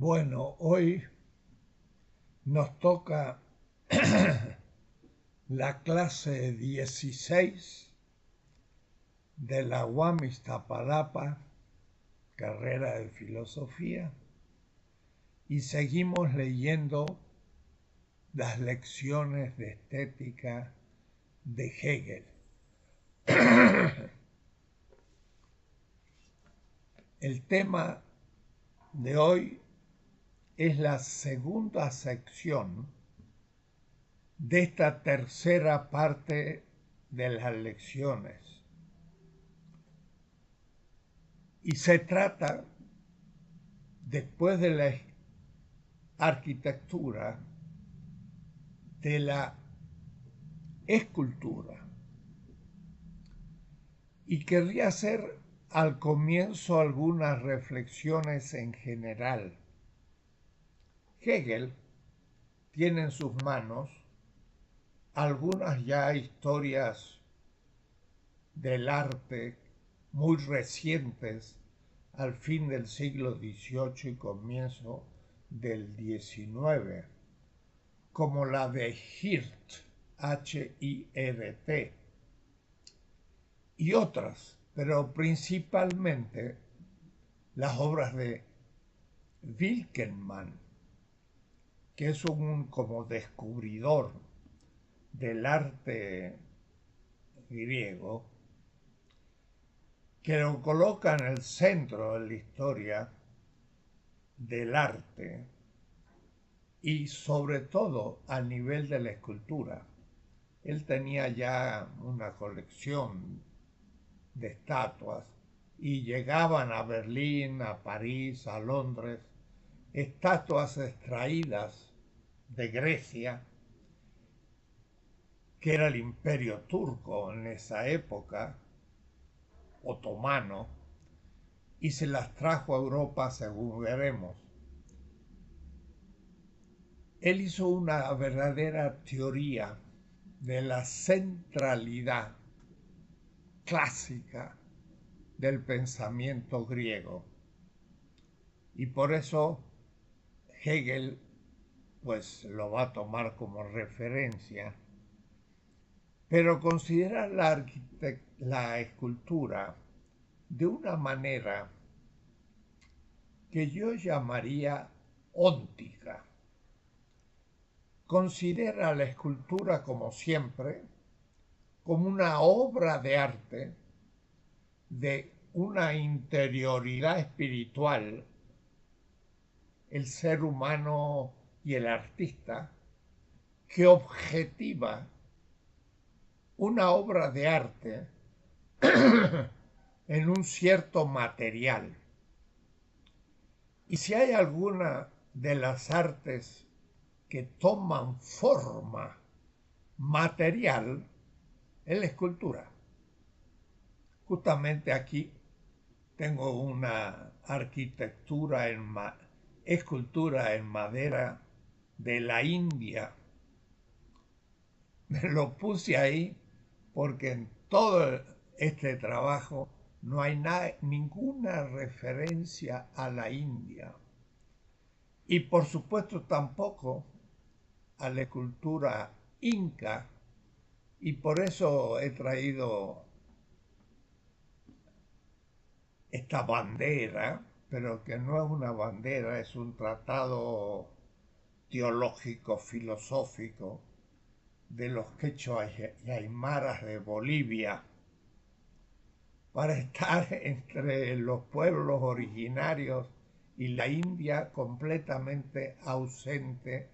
Bueno, hoy nos toca la clase 16 de la UAM Iztapalapa, carrera de filosofía, y seguimos leyendo las lecciones de estética de Hegel. El tema de hoy es la segunda sección de esta tercera parte de las lecciones. Y se trata, después de la arquitectura, de la escultura. Y querría hacer al comienzo algunas reflexiones en general. Hegel tiene en sus manos algunas ya historias del arte muy recientes al fin del siglo XVIII y comienzo del XIX, como la de Hirt, Hirt, y otras, pero principalmente las obras de Winckelmann, que es un como descubridor del arte griego, que lo coloca en el centro de la historia del arte y sobre todo a nivel de la escultura. Él tenía ya una colección de estatuas y llegaban a Berlín, a París, a Londres, estatuas extraídas de Grecia, que era el imperio turco en esa época, otomano, y se las trajo a Europa, según veremos. Él hizo una verdadera teoría de la centralidad clásica del pensamiento griego. Y por eso Hegel pues lo va a tomar como referencia, pero considera la escultura de una manera que yo llamaría óntica. Considera la escultura, como siempre, como una obra de arte de una interioridad espiritual, el ser humano y el artista, que objetiva una obra de arte en un cierto material. Y si hay alguna de las artes que toman forma material, es la escultura. Justamente aquí tengo una escultura en madera de la India. Me lo puse ahí porque en todo este trabajo no hay ninguna referencia a la India. Y por supuesto tampoco a la escultura inca, y por eso he traído esta bandera, pero que no es una bandera, es un tratado teológico, filosófico de los quechuas y aymaras de Bolivia, para estar entre los pueblos originarios y la India completamente ausente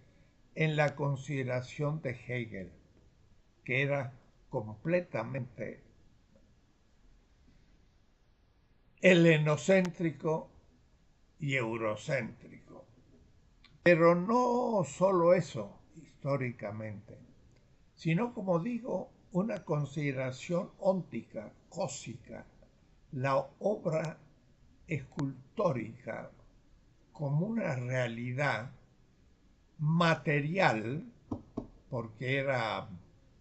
en la consideración de Hegel, que era completamente helenocéntrico y eurocéntrico. Pero no solo eso históricamente, sino, como digo, una consideración óntica, cósica, la obra escultórica como una realidad material, porque era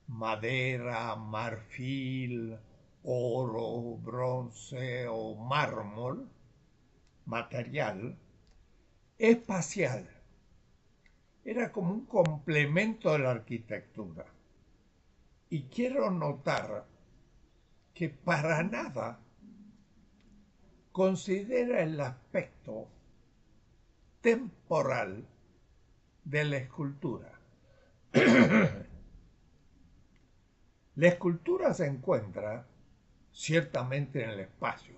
madera, marfil, oro, bronce o mármol, material, espacial. Era como un complemento de la arquitectura. Y quiero notar que para nada considera el aspecto temporal de la escultura. La escultura se encuentra ciertamente en el espacio,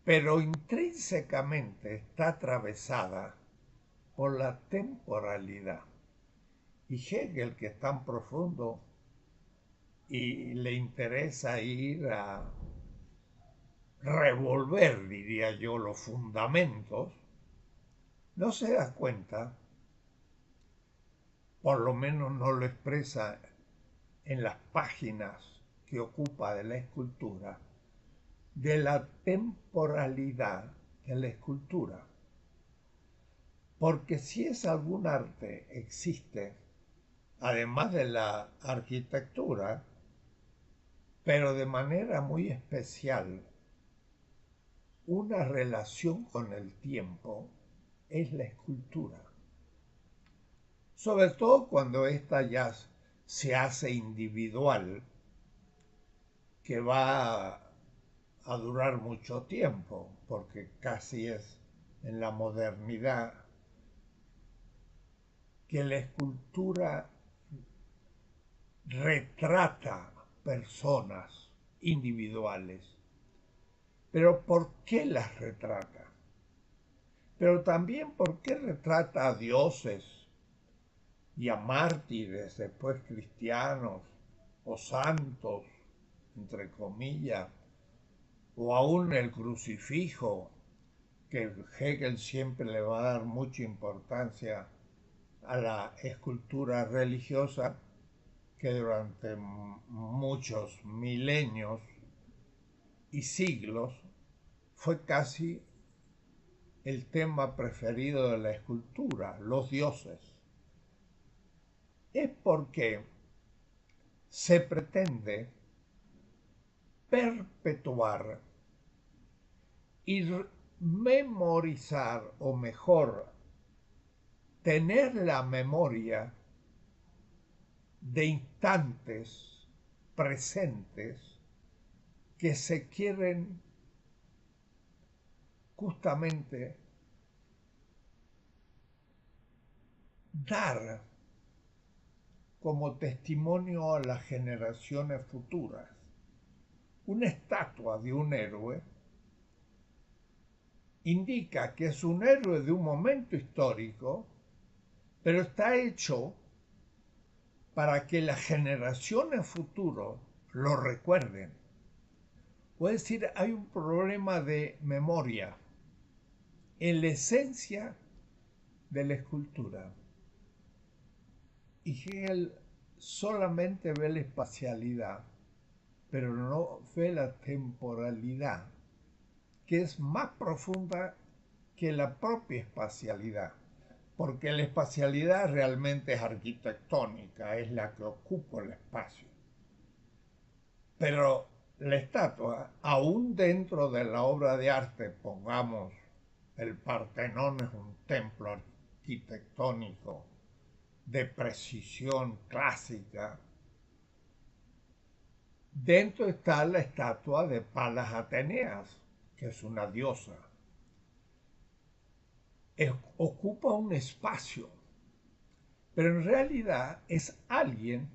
pero intrínsecamente está atravesada por la temporalidad. Y Hegel, que es tan profundo y le interesa ir a revolver, diría yo, los fundamentos, no se da cuenta, por lo menos no lo expresa en las páginas que ocupa de la escultura, de la temporalidad de la escultura. Porque si es algún arte, existe, además de la arquitectura, pero de manera muy especial, una relación con el tiempo, es la escultura. Sobre todo cuando ésta ya se hace individual, que va a durar mucho tiempo, porque casi es en la modernidad que la escultura retrata personas individuales. Pero ¿por qué las retrata? Pero también ¿por qué retrata a dioses y a mártires, después cristianos, o santos, entre comillas, o aún el crucifijo, que Hegel siempre le va a dar mucha importancia a la escultura religiosa, que durante muchos milenios y siglos fue casi el tema preferido de la escultura, los dioses. Es porque se pretende perpetuar y memorizar, o mejor, tener la memoria de instantes presentes que se quieren justamente dar como testimonio a las generaciones futuras. Una estatua de un héroe indica que es un héroe de un momento histórico, pero está hecho para que las generaciones futuras lo recuerden. Es decir, hay un problema de memoria en la esencia de la escultura. Y Hegel solamente ve la espacialidad, pero no ve la temporalidad, que es más profunda que la propia espacialidad, porque la espacialidad realmente es arquitectónica, es la que ocupa el espacio. Pero la estatua, aún dentro de la obra de arte, pongamos, el Partenón es un templo arquitectónico de precisión clásica. Dentro está la estatua de Palas Ateneas, que es una diosa. Ocupa un espacio, pero en realidad es alguien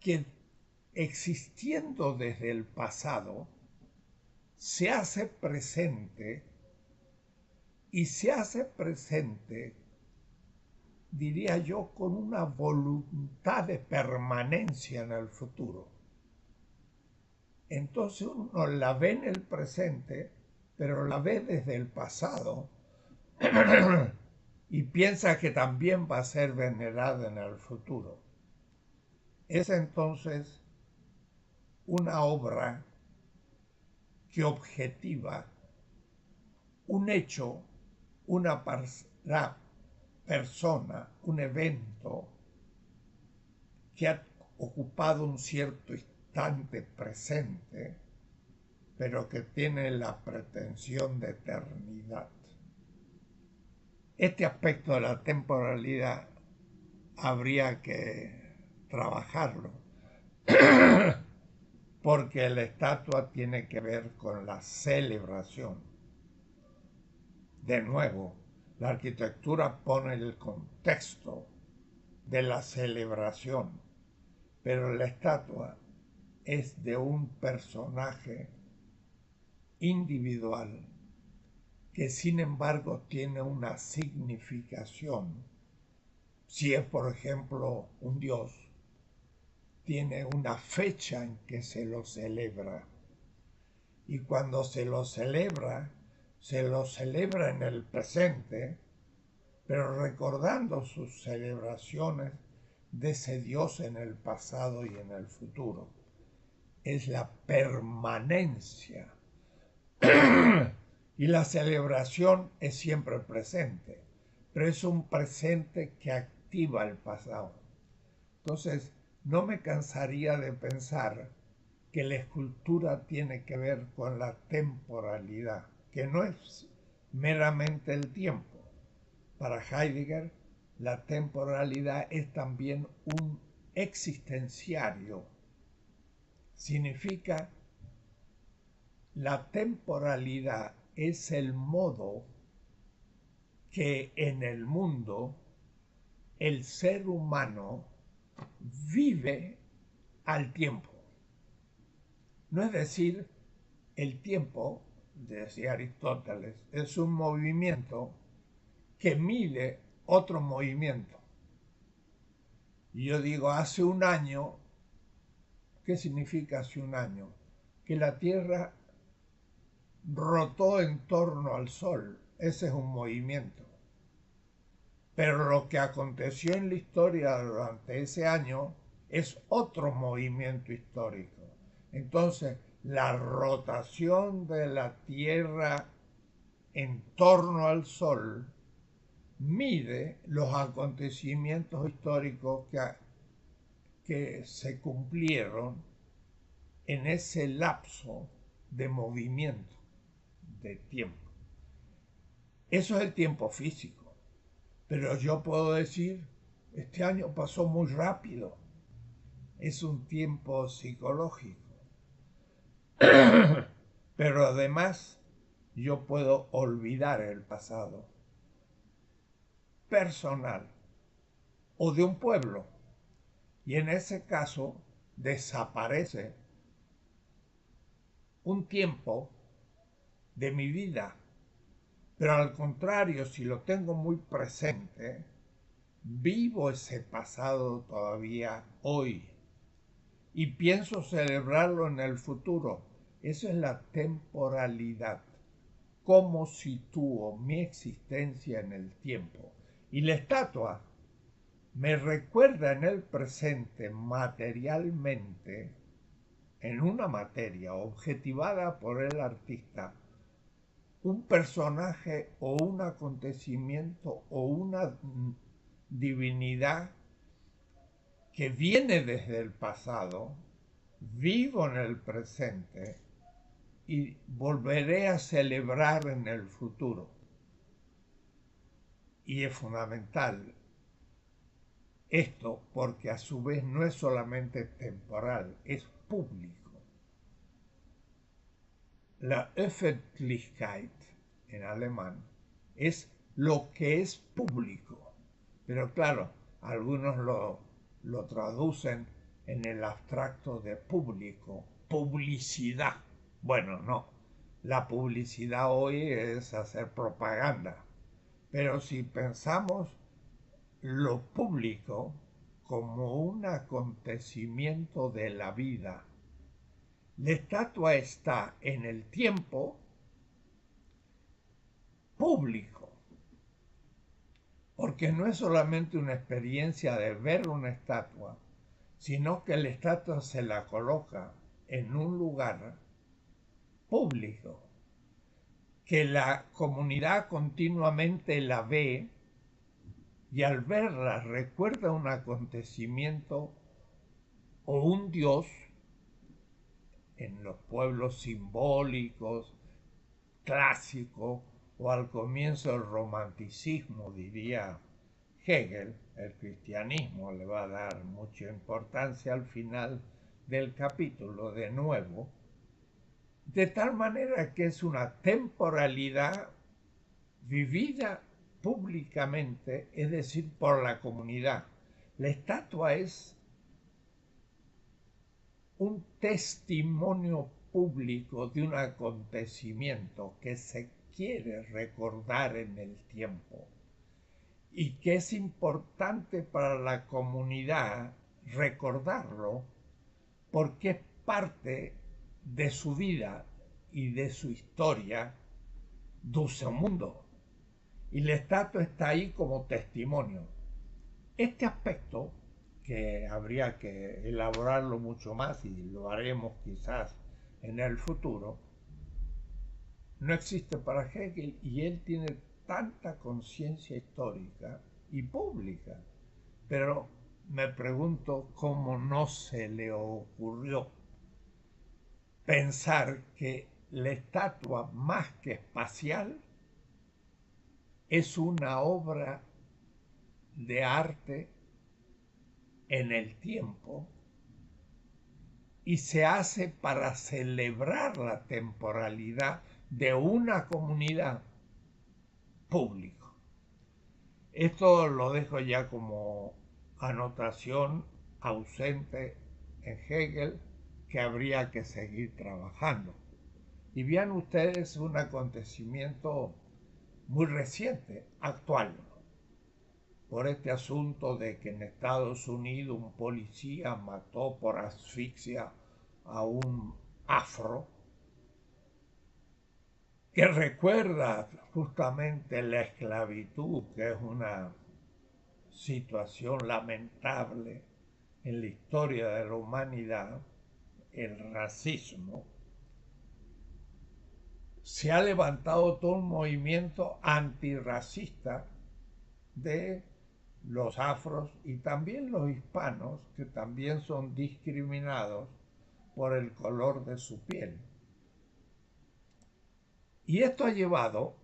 que, existiendo desde el pasado, se hace presente, y se hace presente, diría yo, con una voluntad de permanencia en el futuro. Entonces uno la ve en el presente, pero la ve desde el pasado y piensa que también va a ser venerada en el futuro. Es entonces una obra que objetiva un hecho, una persona, un evento que ha ocupado un cierto instante presente pero que tiene la pretensión de eternidad. Este aspecto de la temporalidad habría que trabajarlo, porque la estatua tiene que ver con la celebración. De nuevo, la arquitectura pone el contexto de la celebración, pero la estatua es de un personaje individual que sin embargo tiene una significación. Si es, por ejemplo, un dios, tiene una fecha en que se lo celebra. Y cuando se lo celebra en el presente, pero recordando sus celebraciones de ese Dios en el pasado y en el futuro. Es la permanencia. Y la celebración es siempre presente, pero es un presente que activa el pasado. Entonces, no me cansaría de pensar que la escultura tiene que ver con la temporalidad, que no es meramente el tiempo. Para Heidegger, la temporalidad es también un existenciario. Significa la temporalidad es el modo que en el mundo el ser humano vive al tiempo. No es decir, el tiempo, decía Aristóteles, es un movimiento que mide otro movimiento. Y yo digo, hace un año, ¿qué significa hace un año? Que la Tierra rotó en torno al Sol. Ese es un movimiento. Pero lo que aconteció en la historia durante ese año es otro movimiento histórico. Entonces, la rotación de la Tierra en torno al Sol mide los acontecimientos históricos que se cumplieron en ese lapso de movimiento, de tiempo. Eso es el tiempo físico. Pero yo puedo decir, este año pasó muy rápido. Es un tiempo psicológico. Pero además, yo puedo olvidar el pasado personal o de un pueblo. Y en ese caso, desaparece un tiempo de mi vida. Pero al contrario, si lo tengo muy presente, vivo ese pasado todavía hoy y pienso celebrarlo en el futuro. Eso es la temporalidad. Cómo sitúo mi existencia en el tiempo. Y la estatua me recuerda en el presente materialmente, en una materia objetivada por el artista, un personaje o un acontecimiento o una divinidad que viene desde el pasado, vivo en el presente y volveré a celebrar en el futuro. Y es fundamental esto porque a su vez no es solamente temporal, es público. La Öffentlichkeit en alemán es lo que es público. Pero claro, algunos lo traducen en el abstracto de público, publicidad. Bueno, no. La publicidad hoy es hacer propaganda. Pero si pensamos lo público como un acontecimiento de la vida, la estatua está en el tiempo público, porque no es solamente una experiencia de ver una estatua, sino que la estatua se la coloca en un lugar público, que la comunidad continuamente la ve y al verla recuerda un acontecimiento o un dios en los pueblos simbólicos, clásicos, o al comienzo del romanticismo, diría Hegel. El cristianismo le va a dar mucha importancia al final del capítulo, de nuevo, de tal manera que es una temporalidad vivida públicamente, es decir, por la comunidad. La estatua es un testimonio público de un acontecimiento que se quiere recordar en el tiempo y que es importante para la comunidad recordarlo porque es parte de su vida y de su historia de su mundo. Y la estatua está ahí como testimonio. Este aspecto, que habría que elaborarlo mucho más y lo haremos quizás en el futuro, no existe para Hegel y él tiene tanta conciencia histórica y pública. Pero me pregunto cómo no se le ocurrió pensar que la estatua, más que espacial, es una obra de arte en el tiempo y se hace para celebrar la temporalidad de una comunidad pública. Esto lo dejo ya como anotación ausente en Hegel, que habría que seguir trabajando. Y vean ustedes un acontecimiento muy reciente, actual, por este asunto de que en Estados Unidos un policía mató por asfixia a un afro, que recuerda justamente la esclavitud, que es una situación lamentable en la historia de la humanidad, el racismo. Se ha levantado todo un movimiento antirracista de los afros y también los hispanos, que también son discriminados por el color de su piel. Y esto ha llevado,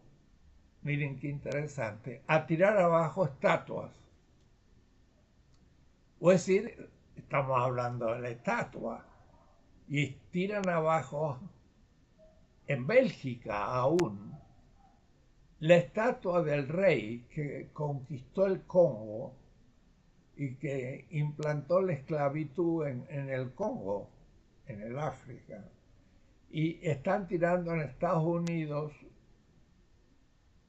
miren qué interesante, a tirar abajo estatuas. O es decir, estamos hablando de la estatua, y tiran abajo, en Bélgica aún, la estatua del rey que conquistó el Congo y que implantó la esclavitud en el Congo, en el África. Y están tirando en Estados Unidos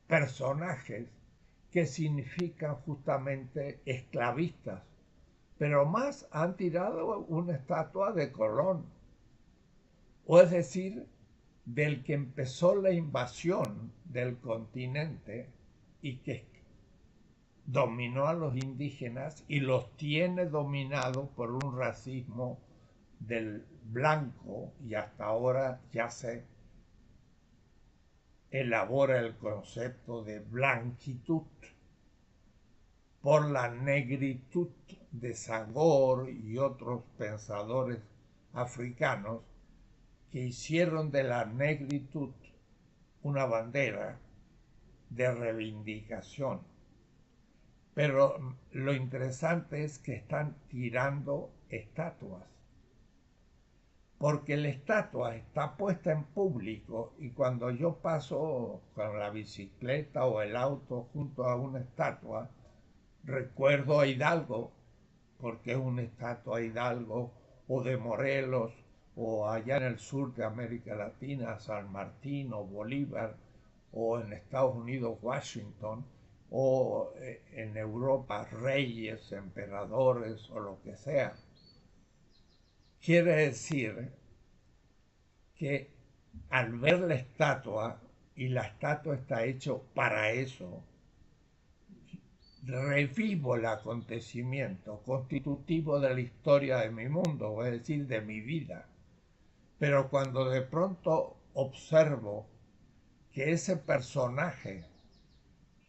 personajes que significan justamente esclavistas. Pero más han tirado una estatua de Colón, o es decir, del que empezó la invasión del continente y que dominó a los indígenas y los tiene dominados por un racismo del blanco, y hasta ahora ya se elabora el concepto de blanquitud por la negritud de Senghor y otros pensadores africanos que hicieron de la negritud una bandera de reivindicación. Pero lo interesante es que están tirando estatuas, porque la estatua está puesta en público y cuando yo paso con la bicicleta o el auto junto a una estatua, recuerdo a Hidalgo, porque es una estatua de Hidalgo o de Morelos, o allá en el sur de América Latina, San Martín o Bolívar, o en Estados Unidos, Washington, o en Europa, reyes, emperadores o lo que sea. Quiere decir que al ver la estatua, y la estatua está hecha para eso, revivo el acontecimiento constitutivo de la historia de mi mundo, es decir, de mi vida. Pero cuando de pronto observo que ese personaje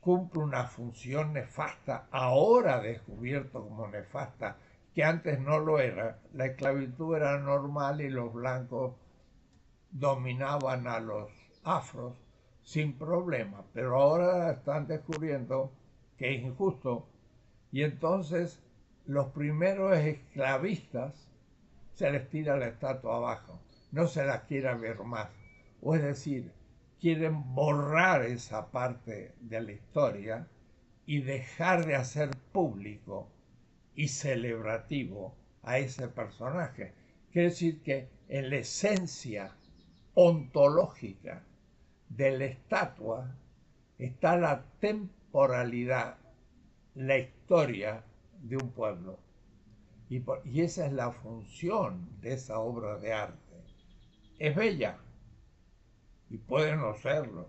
cumple una función nefasta, ahora descubierto como nefasta, que antes no lo era, la esclavitud era normal y los blancos dominaban a los afros sin problema, pero ahora están descubriendo que es injusto y entonces los primeros esclavistas se les tira la estatua abajo, no se las quiere ver más. O es decir, quieren borrar esa parte de la historia y dejar de hacer público y celebrativo a ese personaje. Quiere decir que en la esencia ontológica de la estatua está la temporalidad, la historia de un pueblo. Y esa es la función de esa obra de arte. Es bella y puede no serlo,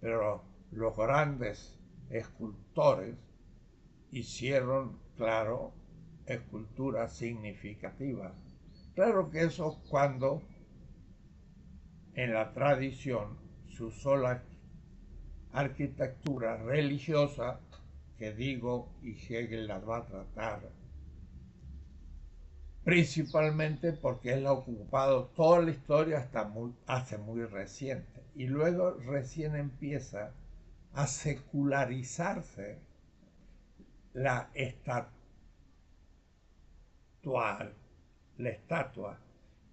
pero los grandes escultores hicieron, claro, esculturas significativas. Claro que eso cuando en la tradición se usó la arquitectura religiosa, que digo, y Hegel las va a tratar, principalmente porque él ha ocupado toda la historia hace muy reciente. Y luego recién empieza a secularizarse la estatua, la estatua,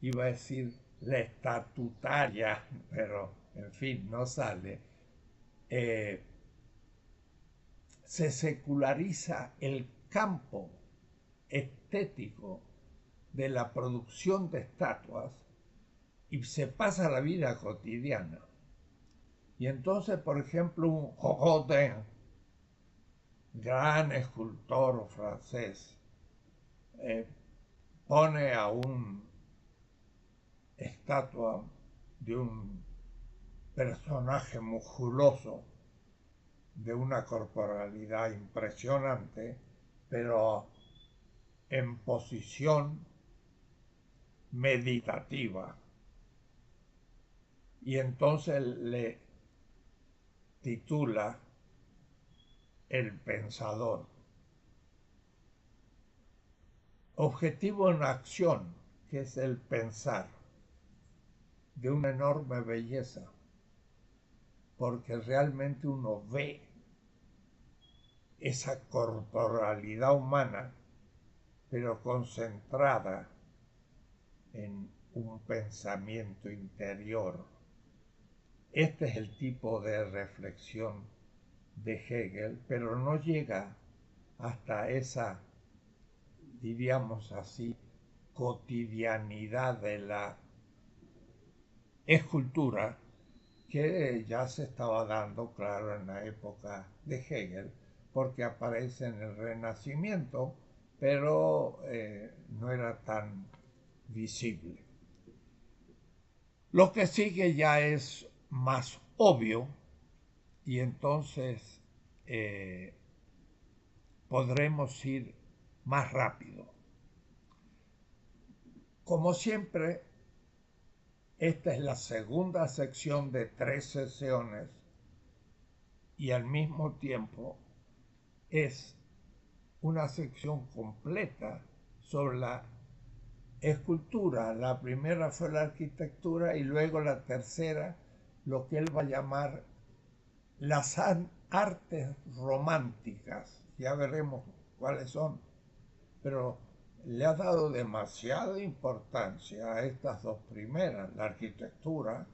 iba a decir la estatutaria, pero en fin, no sale. Eh, Se seculariza el campo estético de la producción de estatuas y se pasa a la vida cotidiana. Y entonces, por ejemplo, un Rodin, gran escultor francés, eh, pone a una estatua de un personaje musculoso, de una corporalidad impresionante, pero en posición meditativa. Y entonces le titula El pensador. Objetivo en acción, que es el pensar, de una enorme belleza, porque realmente uno ve esa corporalidad humana, pero concentrada en un pensamiento interior. Este es el tipo de reflexión de Hegel, pero no llega hasta esa, diríamos así, cotidianidad de la escultura que ya se estaba dando, claro, en la época de Hegel, porque aparece en el Renacimiento, pero no era tan visible. Lo que sigue ya es más obvio y entonces podremos ir más rápido. Como siempre, esta es la segunda sección de 3 sesiones y al mismo tiempo es una sección completa sobre la escultura. La primera fue la arquitectura y luego la tercera, lo que él va a llamar las artes románticas. Ya veremos cuáles son, pero le ha dado demasiada importancia a estas dos primeras, la arquitectura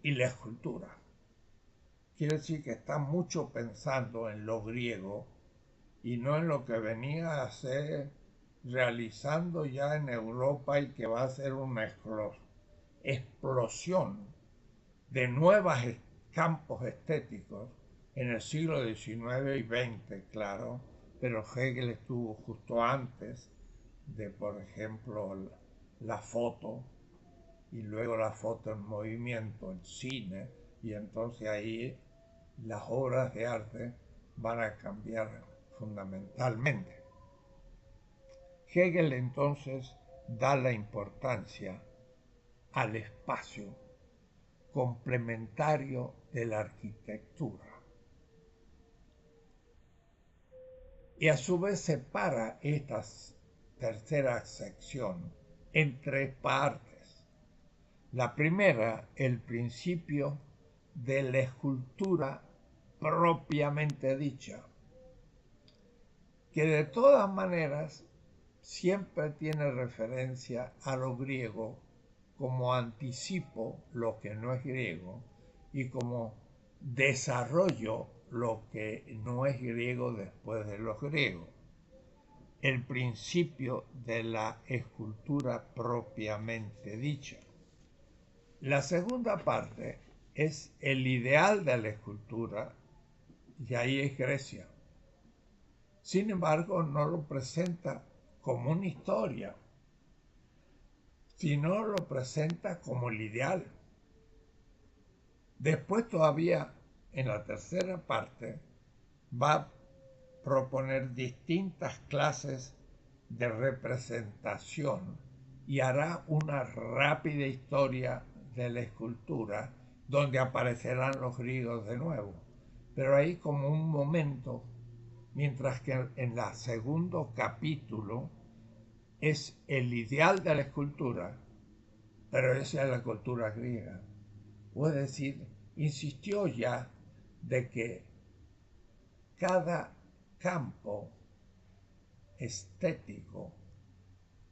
y la escultura. Quiere decir que está mucho pensando en lo griego y no en lo que venía a ser realizando ya en Europa y que va a ser una explosión de nuevos campos estéticos en el siglo XIX y XX, claro, pero Hegel estuvo justo antes de, por ejemplo, la foto y luego la foto en movimiento, el cine, y entonces ahí las obras de arte van a cambiar fundamentalmente. Hegel entonces da la importancia al espacio complementario de la arquitectura y a su vez separa esta tercera sección en 3 partes. La primera, el principio de la escultura propiamente dicha, que de todas maneras siempre tiene referencia a lo griego como anticipo lo que no es griego y como desarrollo lo que no es griego después de los griegos. El principio de la escultura propiamente dicha. La segunda parte es el ideal de la escultura y ahí es Grecia. Sin embargo, no lo presenta como una historia, sino lo presenta como el ideal. Después todavía, en la tercera parte, va a proponer distintas clases de representación y hará una rápida historia de la escultura donde aparecerán los griegos de nuevo. Pero ahí como un momento, mientras que en el segundo capítulo es el ideal de la escultura, pero esa es la cultura griega. Es decir, insistió ya de que cada campo estético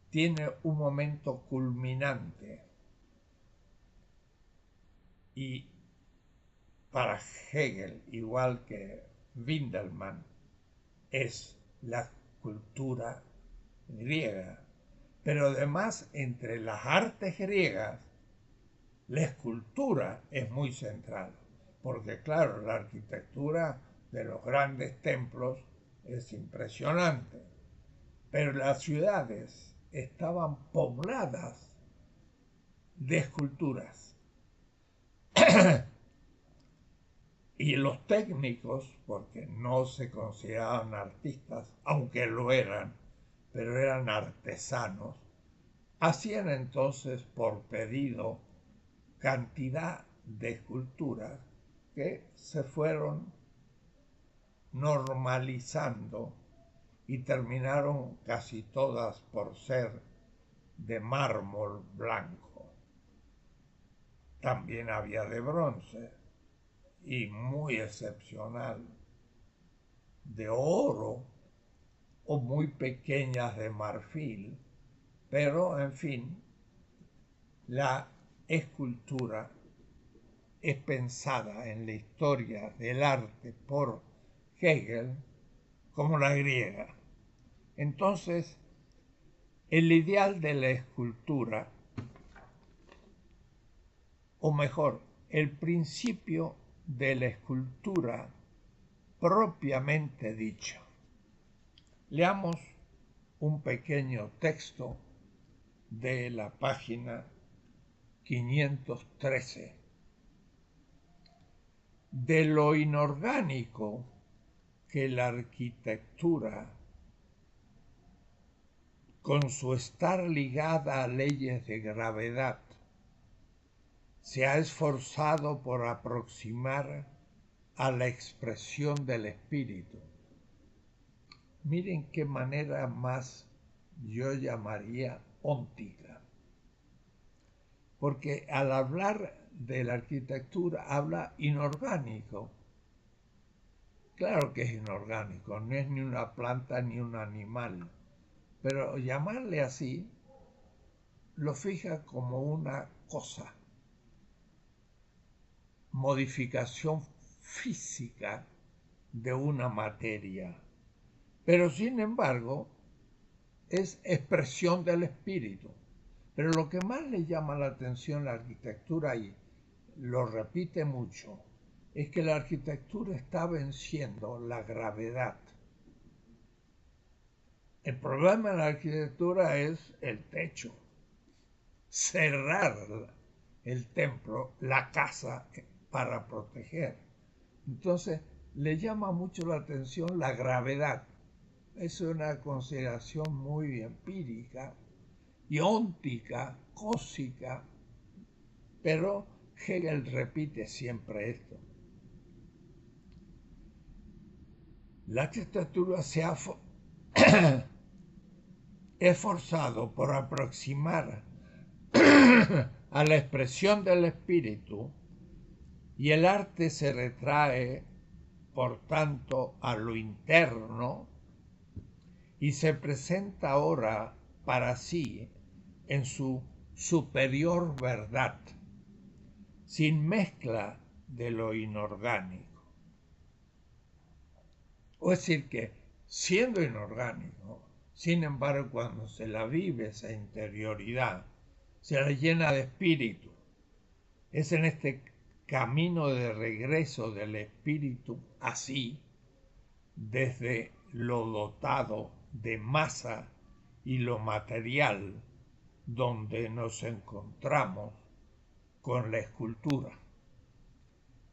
tiene un momento culminante y para Hegel, igual que Windelmann, es la cultura griega. Pero además, entre las artes griegas, la escultura es muy central, porque claro, la arquitectura de los grandes templos es impresionante, pero las ciudades estaban pobladas de esculturas. Y los técnicos, porque no se consideraban artistas, aunque lo eran, pero eran artesanos, hacían entonces por pedido cantidad de esculturas que se fueron normalizando y terminaron casi todas por ser de mármol blanco. También había de bronce y muy excepcional de oro o muy pequeñas de marfil, pero en fin, la escultura es pensada en la historia del arte por Hegel como la griega. Entonces, el ideal de la escultura, o mejor, el principio de la escultura propiamente dicha. Leamos un pequeño texto de la página 513. De lo inorgánico que la arquitectura, con su estar ligada a leyes de gravedad, se ha esforzado por aproximar a la expresión del espíritu. Miren qué manera más yo llamaría óntica. Porque al hablar de la arquitectura habla inorgánico. Claro que es inorgánico, no es ni una planta ni un animal, pero llamarle así lo fija como una cosa, modificación física de una materia. Pero sin embargo, es expresión del espíritu. Pero lo que más le llama la atención a la arquitectura, y lo repite mucho, es que la arquitectura está venciendo la gravedad. El problema de la arquitectura es el techo. Cerrar el templo, la casa, para proteger. Entonces, le llama mucho la atención la gravedad. Es una consideración muy empírica y óntica, cósica, pero Hegel repite siempre esto. La arquitectura se ha esforzado por aproximar a la expresión del espíritu y el arte se retrae, por tanto, a lo interno y se presenta ahora para sí en su superior verdad, sin mezcla de lo inorgánico. O es decir, que siendo inorgánico, sin embargo, cuando se la vive esa interioridad, se la llena de espíritu. Es en este camino de regreso del espíritu así, desde lo dotado de masa y lo material, donde nos encontramos con la escultura.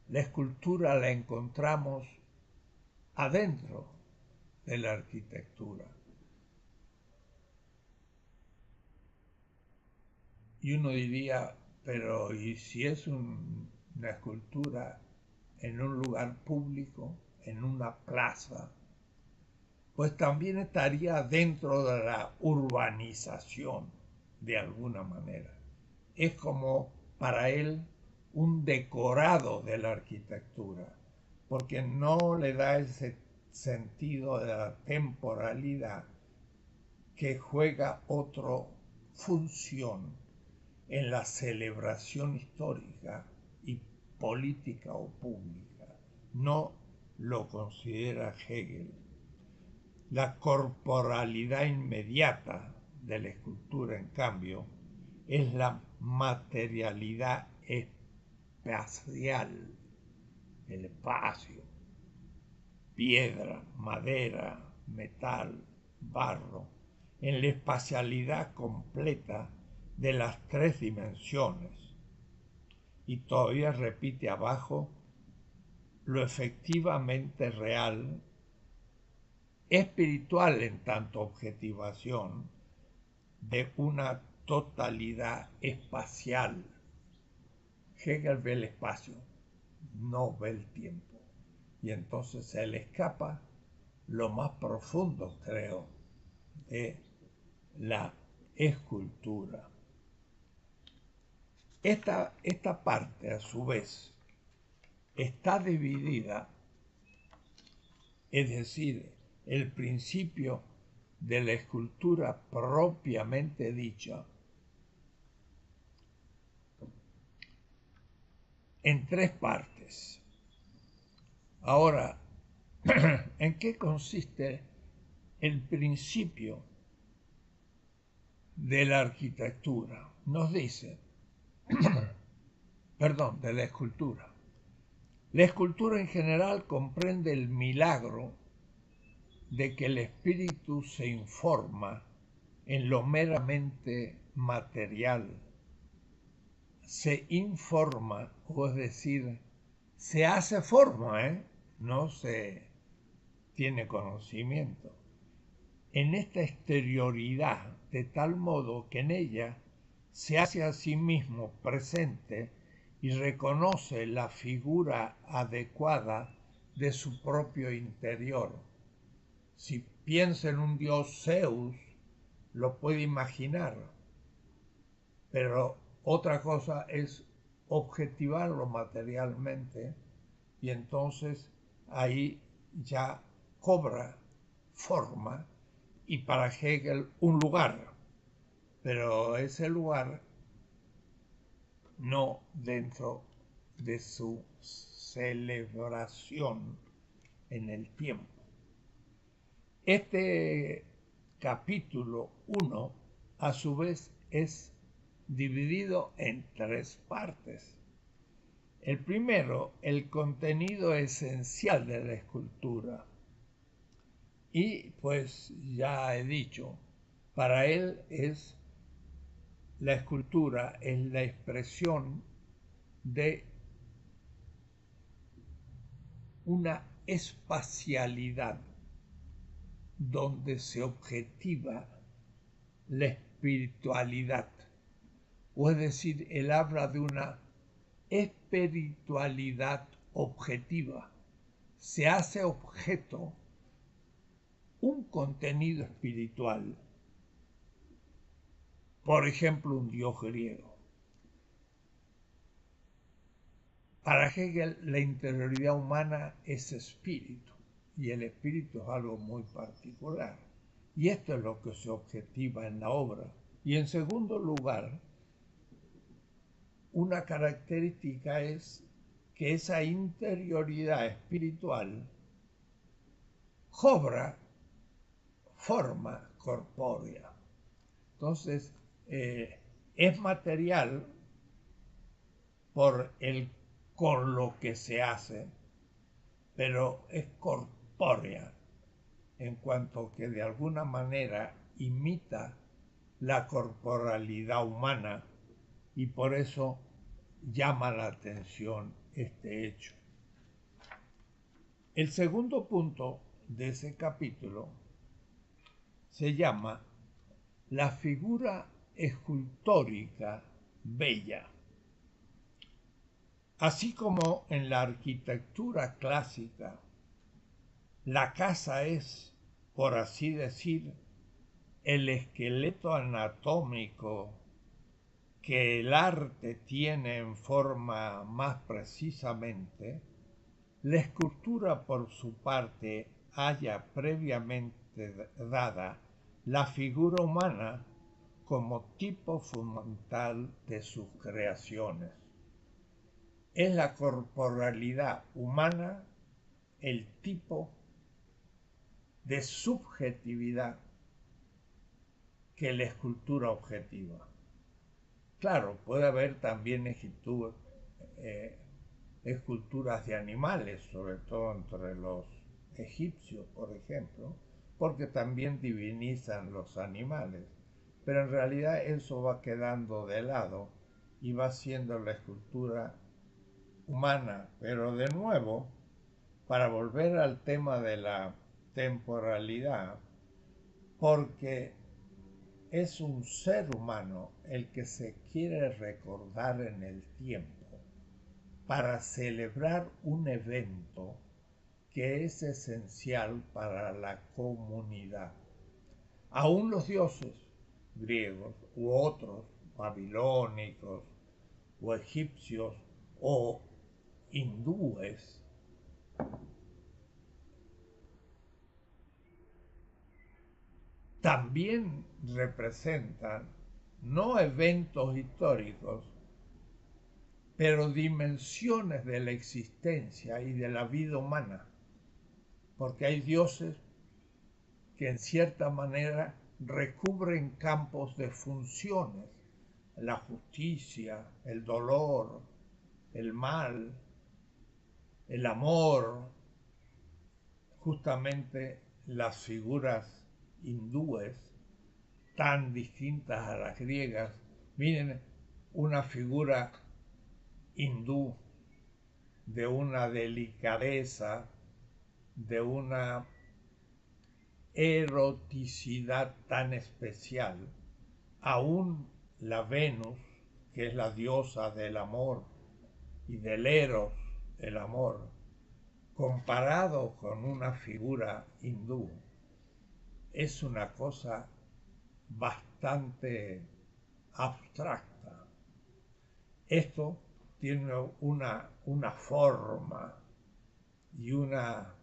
La escultura la encontramos adentro de la arquitectura. Y uno diría, pero ¿y si es una escultura en un lugar público, en una plaza? Pues también estaría dentro de la urbanización, de alguna manera. Es como para él un decorado de la arquitectura, porque no le da ese sentido de la temporalidad que juega otra función en la celebración histórica y política o pública. No lo considera Hegel. La corporalidad inmediata de la escultura, en cambio, es la materialidad espacial, el espacio, piedra, madera, metal, barro, en la espacialidad completa de las tres dimensiones. Y todavía repite abajo, lo efectivamente real, espiritual en tanto objetivación de una totalidad espacial. Hegel ve el espacio, no ve el tiempo. Y entonces se le escapa lo más profundo, creo, de la escultura. Esta parte, a su vez, está dividida, es decir, el principio de la escultura propiamente dicha, en tres partes. Ahora, ¿en qué consiste el principio de la arquitectura? Nos dice, de la escultura. La escultura en general comprende el milagro de que el espíritu se informa en lo meramente material. Se informa, o es decir, se hace forma, no se tiene conocimiento, en esta exterioridad, de tal modo que en ella se hace a sí mismo presente y reconoce la figura adecuada de su propio interior. Si piensa en un dios Zeus, lo puede imaginar, pero otra cosa es objetivarlo materialmente y entonces ahí ya cobra forma y para Hegel un lugar, pero ese lugar no dentro de su celebración en el tiempo. Este capítulo 1, a su vez, es dividido en tres partes. El primero, el contenido esencial de la escultura. Y pues ya he dicho, para él es la escultura, es la expresión de una espacialidad donde se objetiva la espiritualidad. O es decir, él habla de una espiritualidad objetiva. Se hace objeto un contenido espiritual por ejemplo, un dios griego. Para Hegel, la interioridad humana es espíritu, y el espíritu es algo muy particular. Y esto es lo que se objetiva en la obra. Y en segundo lugar, una característica es que esa interioridad espiritual cobra forma corpórea. Entonces, es material por el con lo que se hace, pero es corpórea en cuanto que de alguna manera imita la corporalidad humana y por eso llama la atención este hecho. El segundo punto de ese capítulo se llama la figura escultórica bella. Así como en la arquitectura clásica, la casa es, por así decir, el esqueleto anatómico que el arte tiene en forma más precisamente, la escultura por su parte haya previamente dada la figura humana como tipo fundamental de sus creaciones. Es la corporalidad humana el tipo de subjetividad que la escultura objetiva. Claro, puede haber también esculturas de animales, sobre todo entre los egipcios, por ejemplo, porque también divinizan los animales. Pero en realidad eso va quedando de lado y va siendo la escultura humana. Pero de nuevo, para volver al tema de la temporalidad, porque es un ser humano el que se quiere recordar en el tiempo para celebrar un evento que es esencial para la comunidad. Aún los dioses griegos u otros, babilónicos o egipcios o hindúes, también representan no eventos históricos, pero dimensiones de la existencia y de la vida humana, porque hay dioses que en cierta manera recubren campos de funciones, la justicia, el dolor, el mal, el amor. Justamente las figuras hindúes, tan distintas a las griegas, miren una figura hindú de una delicadeza, de una eroticidad tan especial. Aún la Venus, que es la diosa del amor y del eros, el amor, comparado con una figura hindú, es una cosa bastante abstracta. Esto tiene una forma y una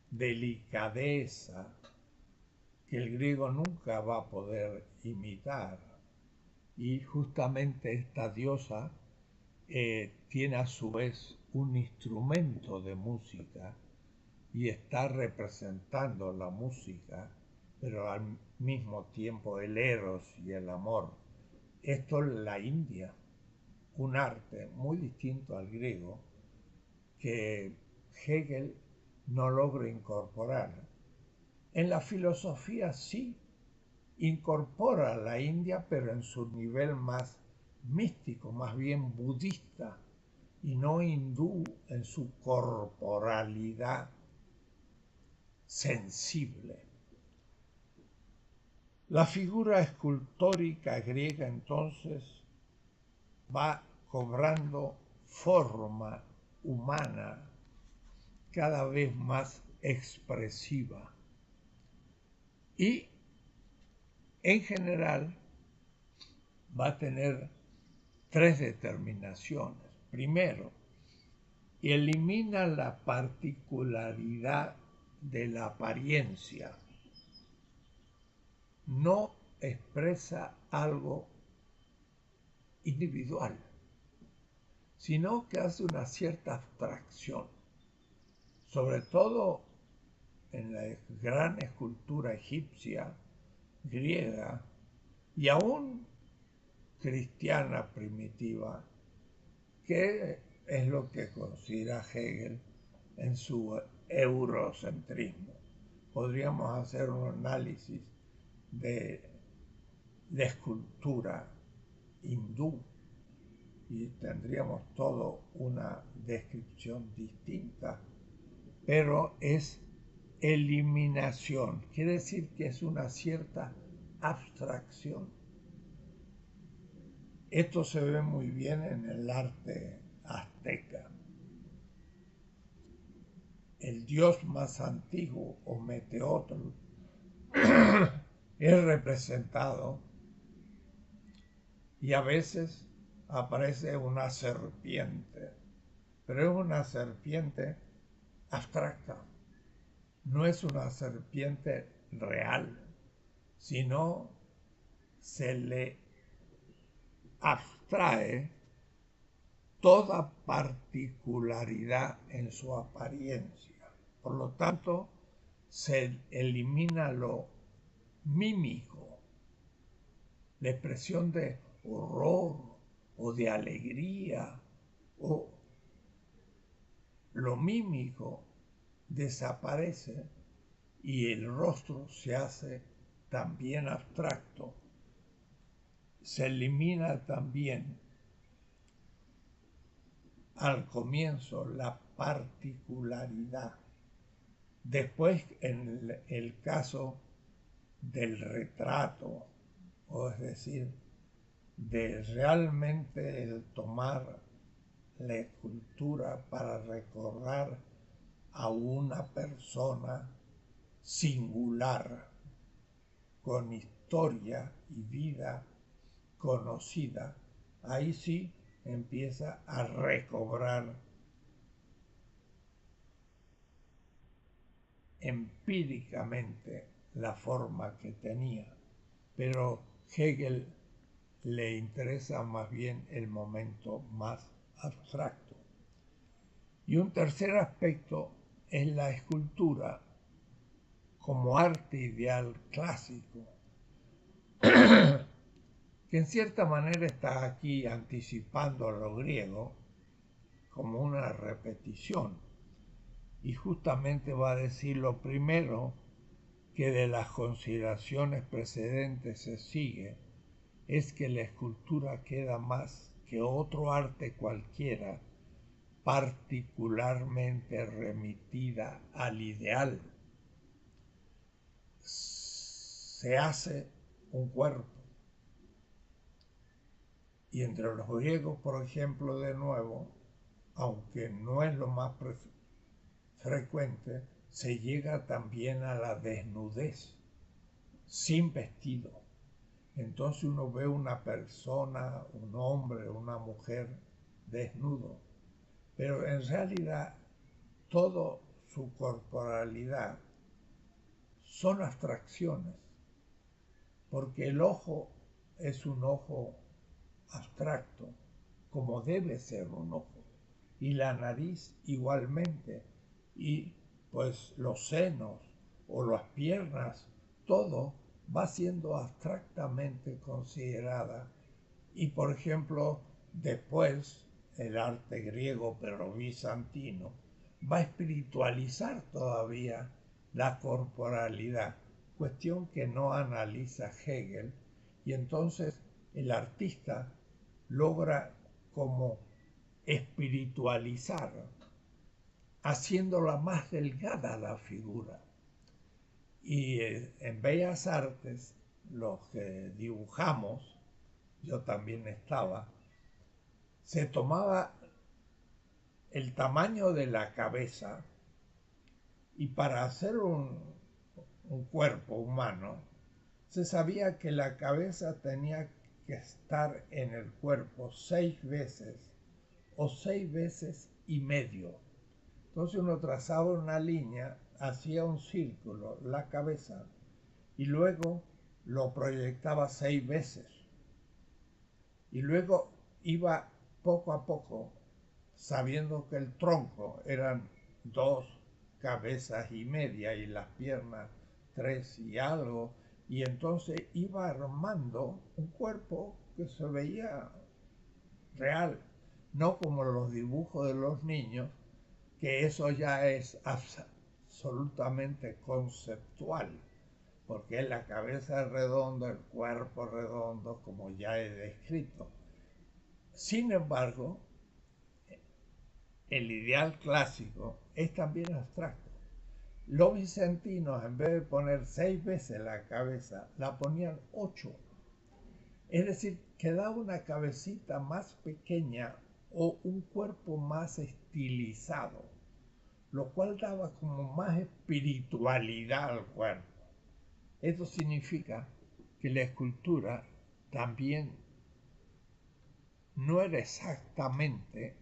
delicadeza que el griego nunca va a poder imitar. Y justamente esta diosa tiene a su vez un instrumento de música y está representando la música, pero al mismo tiempo el eros y el amor. Esto es la India, un arte muy distinto al griego que Hegel no logra incorporar. En la filosofía sí incorpora a la India, pero en su nivel más místico, más bien budista, y no hindú en su corporalidad sensible. La figura escultórica griega entonces va cobrando forma humana cada vez más expresiva y en general va a tener tres determinaciones. Primero, elimina la particularidad de la apariencia. No expresa algo individual, sino que hace una cierta abstracción, sobre todo en la gran escultura egipcia, griega y aún cristiana primitiva, que es lo que considera Hegel en su eurocentrismo. Podríamos hacer un análisis de la escultura hindú y tendríamos todo una descripción distinta, pero es eliminación, quiere decir que es una cierta abstracción. Esto se ve muy bien en el arte azteca. El dios más antiguo, Ometeotl, es representado y a veces aparece una serpiente, pero es una serpiente abstracta, no es una serpiente real, sino se le abstrae toda particularidad en su apariencia. Por lo tanto, se elimina lo mímico, la expresión de horror o de alegría o lo mímico desaparece y el rostro se hace también abstracto. Se elimina también al comienzo la particularidad. Después, en el caso del retrato, o es decir, de realmente el tomar la escultura para recordar a una persona singular, con historia y vida conocida, ahí sí empieza a recobrar empíricamente la forma que tenía. Pero Hegel le interesa más bien el momento más abstracto. Y un tercer aspecto es la escultura como arte ideal clásico, que en cierta manera está aquí anticipando a lo griego como una repetición. Y justamente va a decir lo primero que de las consideraciones precedentes se sigue, es que la escultura queda más que otro arte cualquiera, particularmente remitida al ideal. Se hace un cuerpo. Y entre los griegos, por ejemplo, de nuevo, aunque no es lo más frecuente, se llega también a la desnudez, sin vestido. Entonces uno ve una persona, un hombre, una mujer desnudo, pero en realidad toda su corporalidad son abstracciones, porque el ojo es un ojo abstracto, como debe ser un ojo, y la nariz igualmente, y pues los senos o las piernas, todo va siendo abstractamente considerada. Y por ejemplo, después el arte griego pero bizantino va a espiritualizar todavía la corporalidad, cuestión que no analiza Hegel, y entonces el artista logra como espiritualizar, haciéndola más delgada la figura. Y en Bellas Artes, los que dibujamos, yo también estaba, se tomaba el tamaño de la cabeza y para hacer un cuerpo humano, se sabía que la cabeza tenía que estar en el cuerpo 6 veces o 6 veces y medio. Entonces uno trazaba una línea, hacía un círculo, la cabeza, y luego lo proyectaba 6 veces. Y luego iba poco a poco, sabiendo que el tronco eran 2 cabezas y media y las piernas 3 y algo, y entonces iba armando un cuerpo que se veía real, no como los dibujos de los niños, que eso ya es absolutamente conceptual, porque la cabeza es redonda, el cuerpo redondo, como ya he descrito. Sin embargo, el ideal clásico es también abstracto. Los vicentinos, en vez de poner 6 veces la cabeza, la ponían 8. Es decir, quedaba una cabecita más pequeña o un cuerpo más estilizado, lo cual daba como más espiritualidad al cuerpo. Esto significa que la escultura también no era exactamente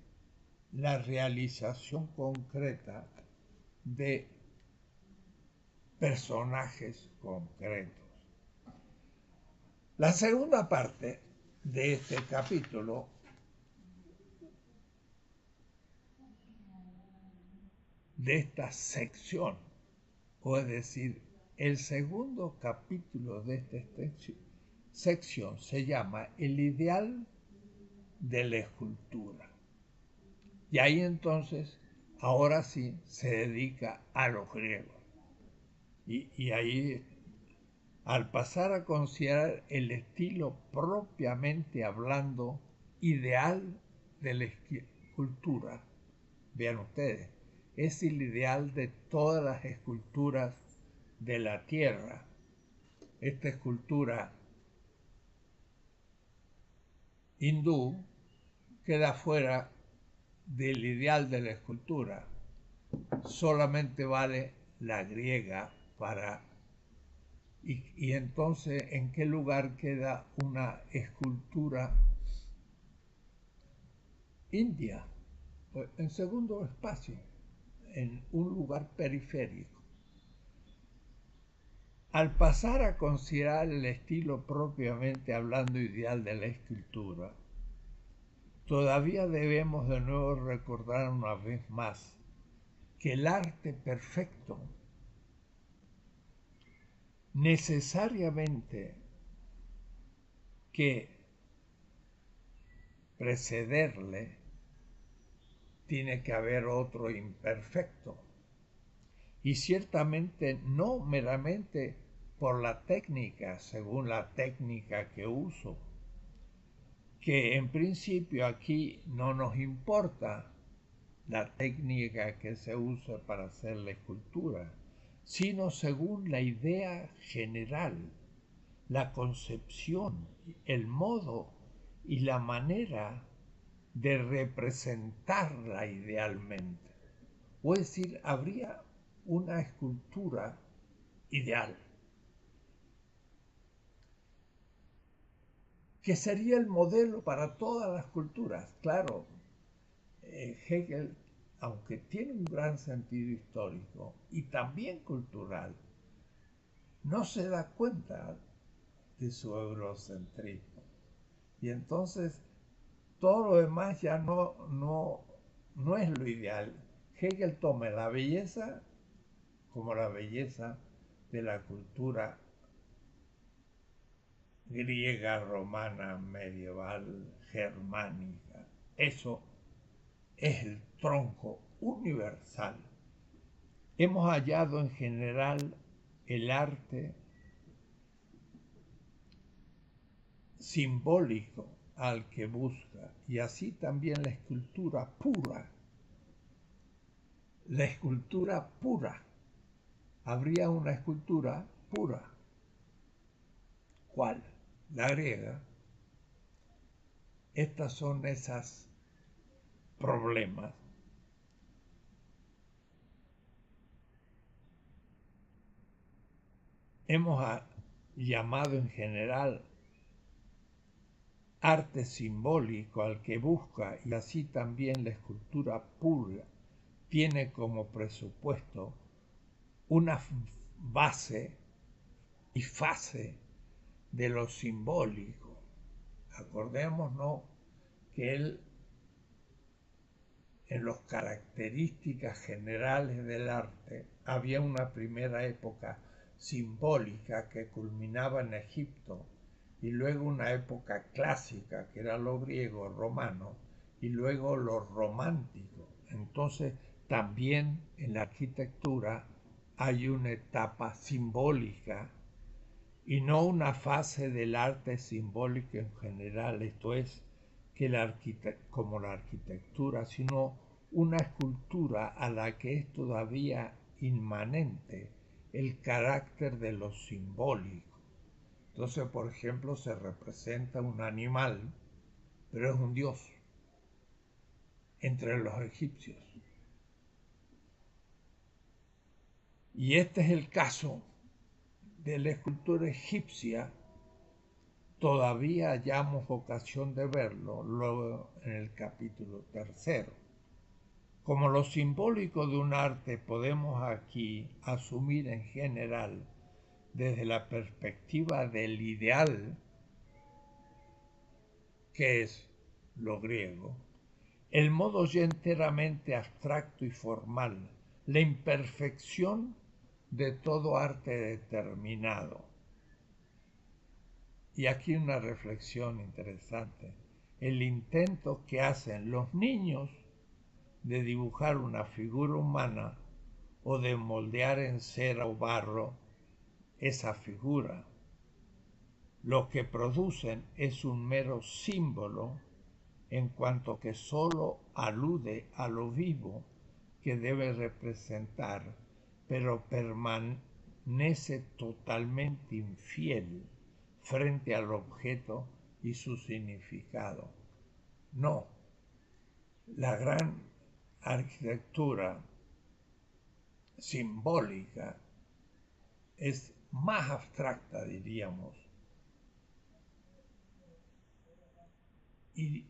la realización concreta de personajes concretos. La segunda parte de este capítulo de esta sección, o es decir, el segundo capítulo de esta sección se llama El ideal de la escultura. Y ahí entonces, ahora sí, se dedica a los griegos. Y ahí, al pasar a considerar el estilo propiamente hablando ideal de la escultura, vean ustedes, es el ideal de todas las esculturas de la tierra. Esta escultura hindú queda fuera del ideal de la escultura. Solamente vale la griega para... Y entonces, ¿en qué lugar queda una escultura india? Pues en segundo espacio, en un lugar periférico. Al pasar a considerar el estilo propiamente hablando ideal de la escultura, todavía debemos de nuevo recordar una vez más que el arte perfecto necesariamente que precederle tiene que haber otro imperfecto. Y ciertamente no meramente por la técnica, según la técnica que uso, que en principio aquí no nos importa la técnica que se usa para hacer la escultura, sino según la idea general, la concepción, el modo y la manera de representarla idealmente. O es decir, habría una escultura ideal, que sería el modelo para todas las culturas. Claro, Hegel, aunque tiene un gran sentido histórico y también cultural, no se da cuenta de su eurocentrismo. Y entonces todo lo demás ya no es lo ideal. Hegel toma la belleza como la belleza de la cultura griega, romana, medieval, germánica. Eso es el tronco universal. Hemos hallado en general el arte simbólico al que busca, y así también la escultura pura. La escultura pura. Habría una escultura pura. ¿Cuál? La griega. Estas son esos problemas. Hemos llamado en general arte simbólico al que busca, y así también la escultura pura tiene como presupuesto una base y fase de lo simbólico. Acordémonos que él, en las características generales del arte, había una primera época simbólica que culminaba en Egipto, y luego una época clásica, que era lo griego, romano, y luego lo romántico. Entonces, también en la arquitectura hay una etapa simbólica y no una fase del arte simbólico en general, esto es, que como la arquitectura, sino una escultura a la que es todavía inmanente el carácter de lo simbólico. Entonces, por ejemplo, se representa un animal, pero es un dios entre los egipcios. Y este es el caso de la escultura egipcia. Todavía hallamos ocasión de verlo luego en el capítulo 3. Como lo simbólico de un arte podemos aquí asumir en general desde la perspectiva del ideal, que es lo griego, el modo ya enteramente abstracto y formal, la imperfección de todo arte determinado. Y aquí una reflexión interesante. El intento que hacen los niños de dibujar una figura humana o de moldear en cera o barro esa figura. Lo que producen es un mero símbolo en cuanto que sólo alude a lo vivo que debe representar, pero permanece totalmente infiel frente al objeto y su significado. No, la gran arquitectura simbólica es más abstracta, diríamos, y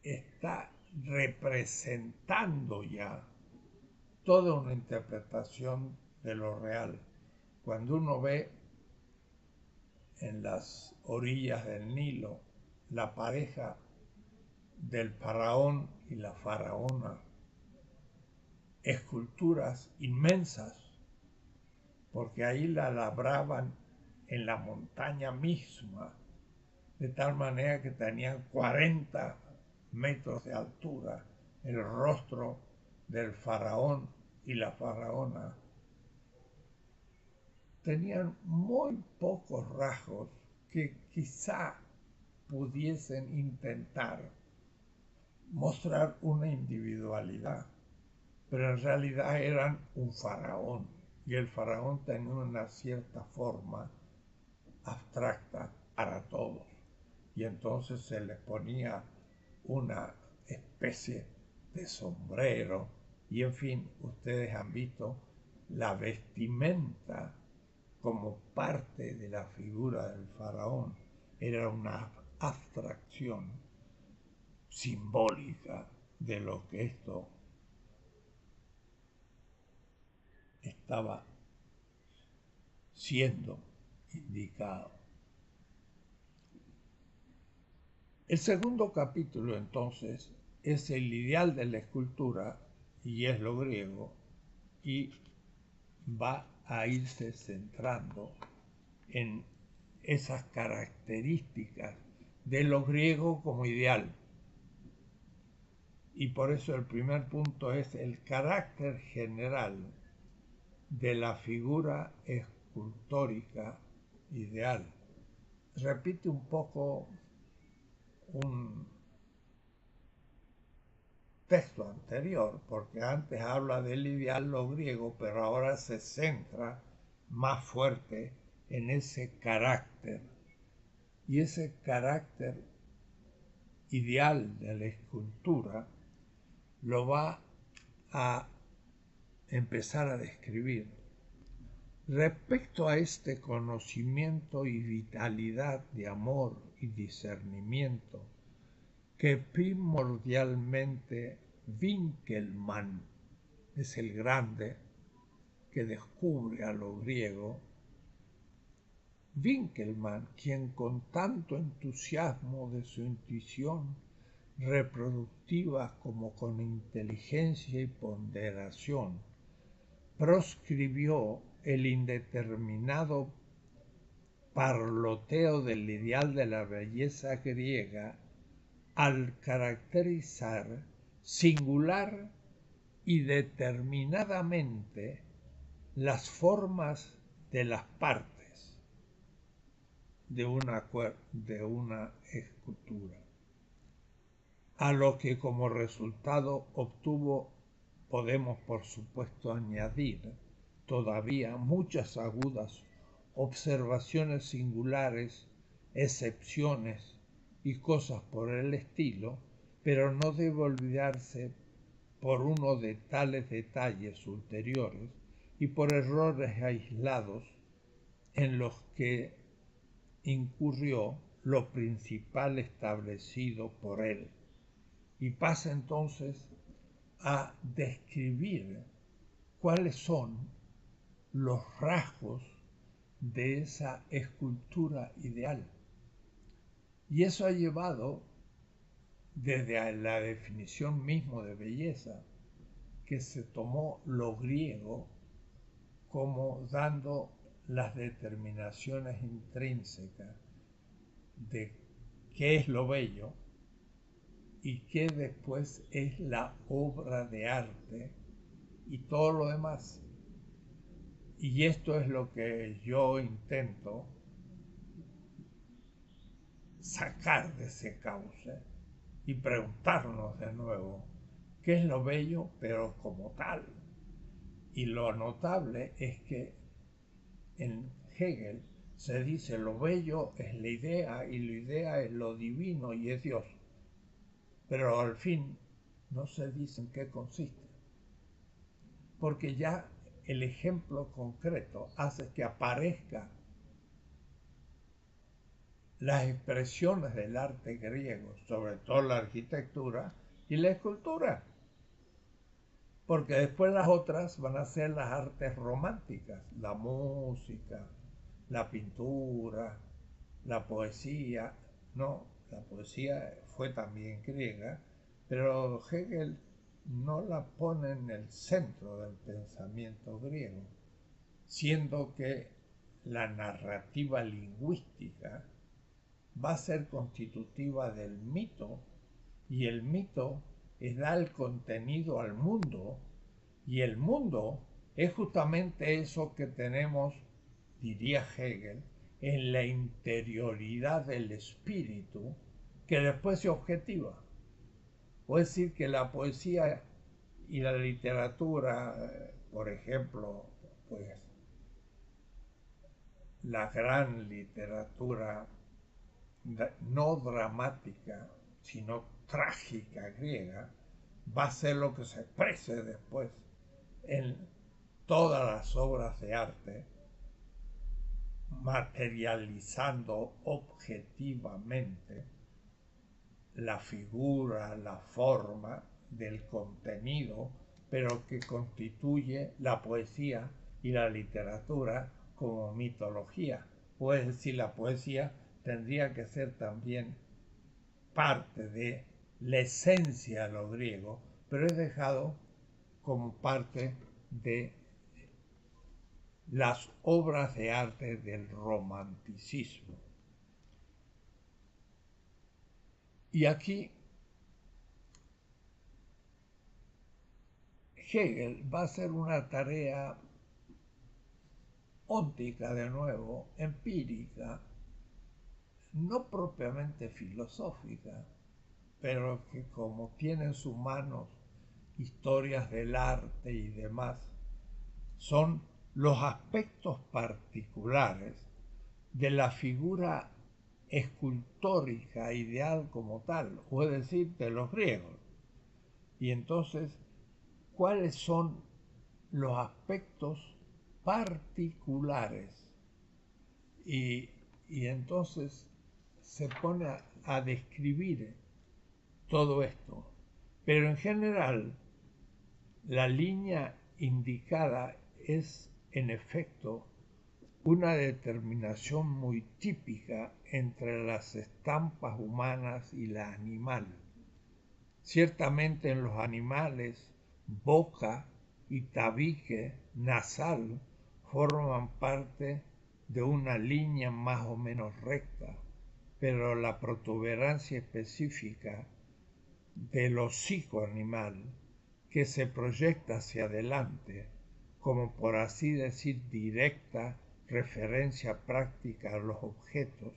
está representando ya toda una interpretación de lo real. Cuando uno ve en las orillas del Nilo la pareja del faraón y la faraona, esculturas inmensas, porque ahí la labraban en la montaña misma, de tal manera que tenían 40 metros de altura el rostro del faraón y la faraona. Tenían muy pocos rasgos que quizá pudiesen intentar mostrar una individualidad, pero en realidad eran un faraón, y el faraón tenía una cierta forma abstracta para todos, y entonces se les ponía una especie de sombrero, y en fin, ustedes han visto la vestimenta como parte de la figura del faraón, era una abstracción simbólica de lo que esto estaba siendo indicado. El segundo capítulo, entonces, es el ideal de la escultura, y es lo griego, y va a irse centrando en esas características de lo griego como ideal. Y por eso el primer punto es el carácter general de la figura escultórica ideal. Repite un poco un texto anterior, porque antes habla del ideal lo griego, pero ahora se centra más fuerte en ese carácter. Y ese carácter ideal de la escultura lo va a empezar a describir. Respecto a este conocimiento y vitalidad de amor y discernimiento que primordialmente Winckelmann es el grande que descubre a lo griego. Winckelmann, quien con tanto entusiasmo de su intuición reproductiva como con inteligencia y ponderación, proscribió el indeterminado parloteo del ideal de la belleza griega al caracterizar singular y determinadamente las formas de las partes de una escultura, a lo que como resultado obtuvo, podemos por supuesto añadir todavía muchas agudas observaciones singulares, excepciones y cosas por el estilo, pero no debe olvidarse por uno de tales detalles ulteriores y por errores aislados en los que incurrió lo principal establecido por él, y pasa entonces a describir cuáles son los rasgos de esa escultura ideal. Y eso ha llevado desde la definición mismo de belleza, que se tomó lo griego como dando las determinaciones intrínsecas de qué es lo bello y qué después es la obra de arte y todo lo demás. Y esto es lo que yo intento sacar de ese cauce y preguntarnos de nuevo qué es lo bello, pero como tal. Y lo notable es que en Hegel se dice lo bello es la idea y la idea es lo divino y es Dios. Pero al fin no se dice en qué consiste. Porque ya el ejemplo concreto hace que aparezcan las expresiones del arte griego, sobre todo la arquitectura y la escultura. Porque después las otras van a ser las artes románticas, la música, la pintura, la poesía. No, la poesía fue también griega, pero Hegel no la pone en el centro del pensamiento griego, siendo que la narrativa lingüística va a ser constitutiva del mito, y el mito da el contenido al mundo, y el mundo es justamente eso que tenemos, diría Hegel, en la interioridad del espíritu, que después se objetiva. O es decir, que la poesía y la literatura, por ejemplo, pues la gran literatura no dramática, sino trágica griega, va a ser lo que se exprese después en todas las obras de arte, materializando objetivamente la figura, la forma del contenido, pero que constituye la poesía y la literatura como mitología. O es decir, la poesía tendría que ser también parte de la esencia de lo griego, pero es dejado como parte de las obras de arte del romanticismo. Y aquí Hegel va a hacer una tarea óptica de nuevo, empírica, no propiamente filosófica, pero que como tiene en sus manos historias del arte y demás, son los aspectos particulares de la figura escultórica ideal como tal, o es decir, de los griegos. Y entonces, ¿cuáles son los aspectos particulares? Y entonces se pone a describir todo esto. Pero en general, la línea indicada es, en efecto, una determinación muy típica entre las estampas humanas y la animal. Ciertamente en los animales, boca y tabique nasal forman parte de una línea más o menos recta, pero la protuberancia específica del hocico animal que se proyecta hacia adelante, como por así decir directa referencia práctica a los objetos,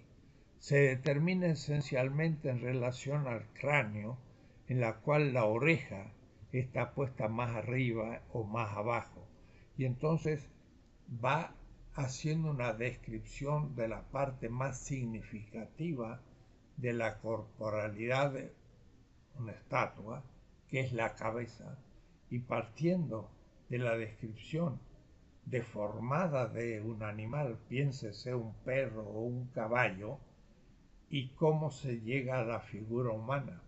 se determina esencialmente en relación al cráneo, en la cual la oreja está puesta más arriba o más abajo, y entonces va haciendo una descripción de la parte más significativa de la corporalidad de una estatua, que es la cabeza, y partiendo de la descripción deformada de un animal, piénsese un perro o un caballo, y cómo se llega a la figura humana.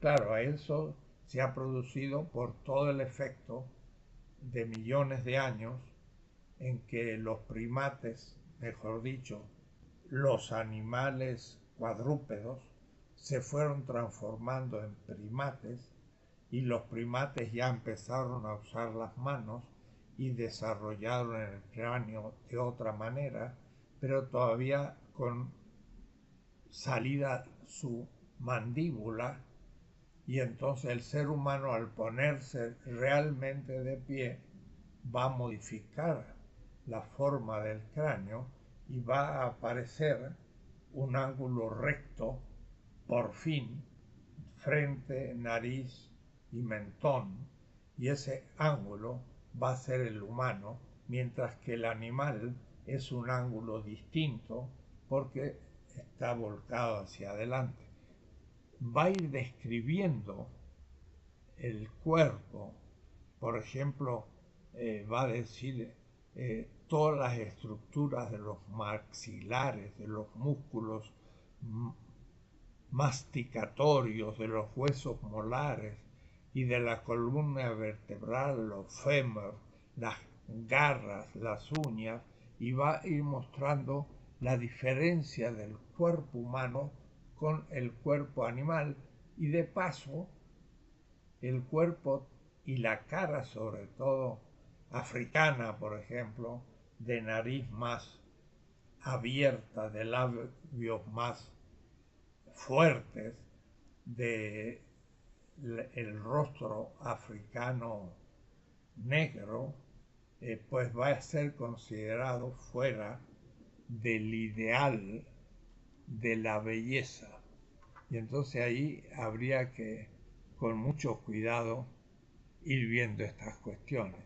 Claro, a eso se ha producido por todo el efecto de millones de años en que los primates, mejor dicho, los animales cuadrúpedos, se fueron transformando en primates y los primates ya empezaron a usar las manos y desarrollaron el cráneo de otra manera, pero todavía con salida su mandíbula, y entonces el ser humano, al ponerse realmente de pie, va a modificar la forma del cráneo y va a aparecer un ángulo recto, por fin, frente, nariz y mentón, y ese ángulo va a ser el humano, mientras que el animal es un ángulo distinto porque está volcado hacia adelante. Va a ir describiendo el cuerpo, por ejemplo, va a decir todas las estructuras de los maxilares, de los músculos masticatorios, de los huesos molares y de la columna vertebral, los fémur, las garras, las uñas, y va a ir mostrando la diferencia del cuerpo humano con el cuerpo animal, y de paso el cuerpo y la cara, sobre todo africana, por ejemplo, de nariz más abierta, de labios más fuertes, de el rostro africano negro, pues va a ser considerado fuera del ideal de la belleza. Y entonces ahí habría que, con mucho cuidado, ir viendo estas cuestiones.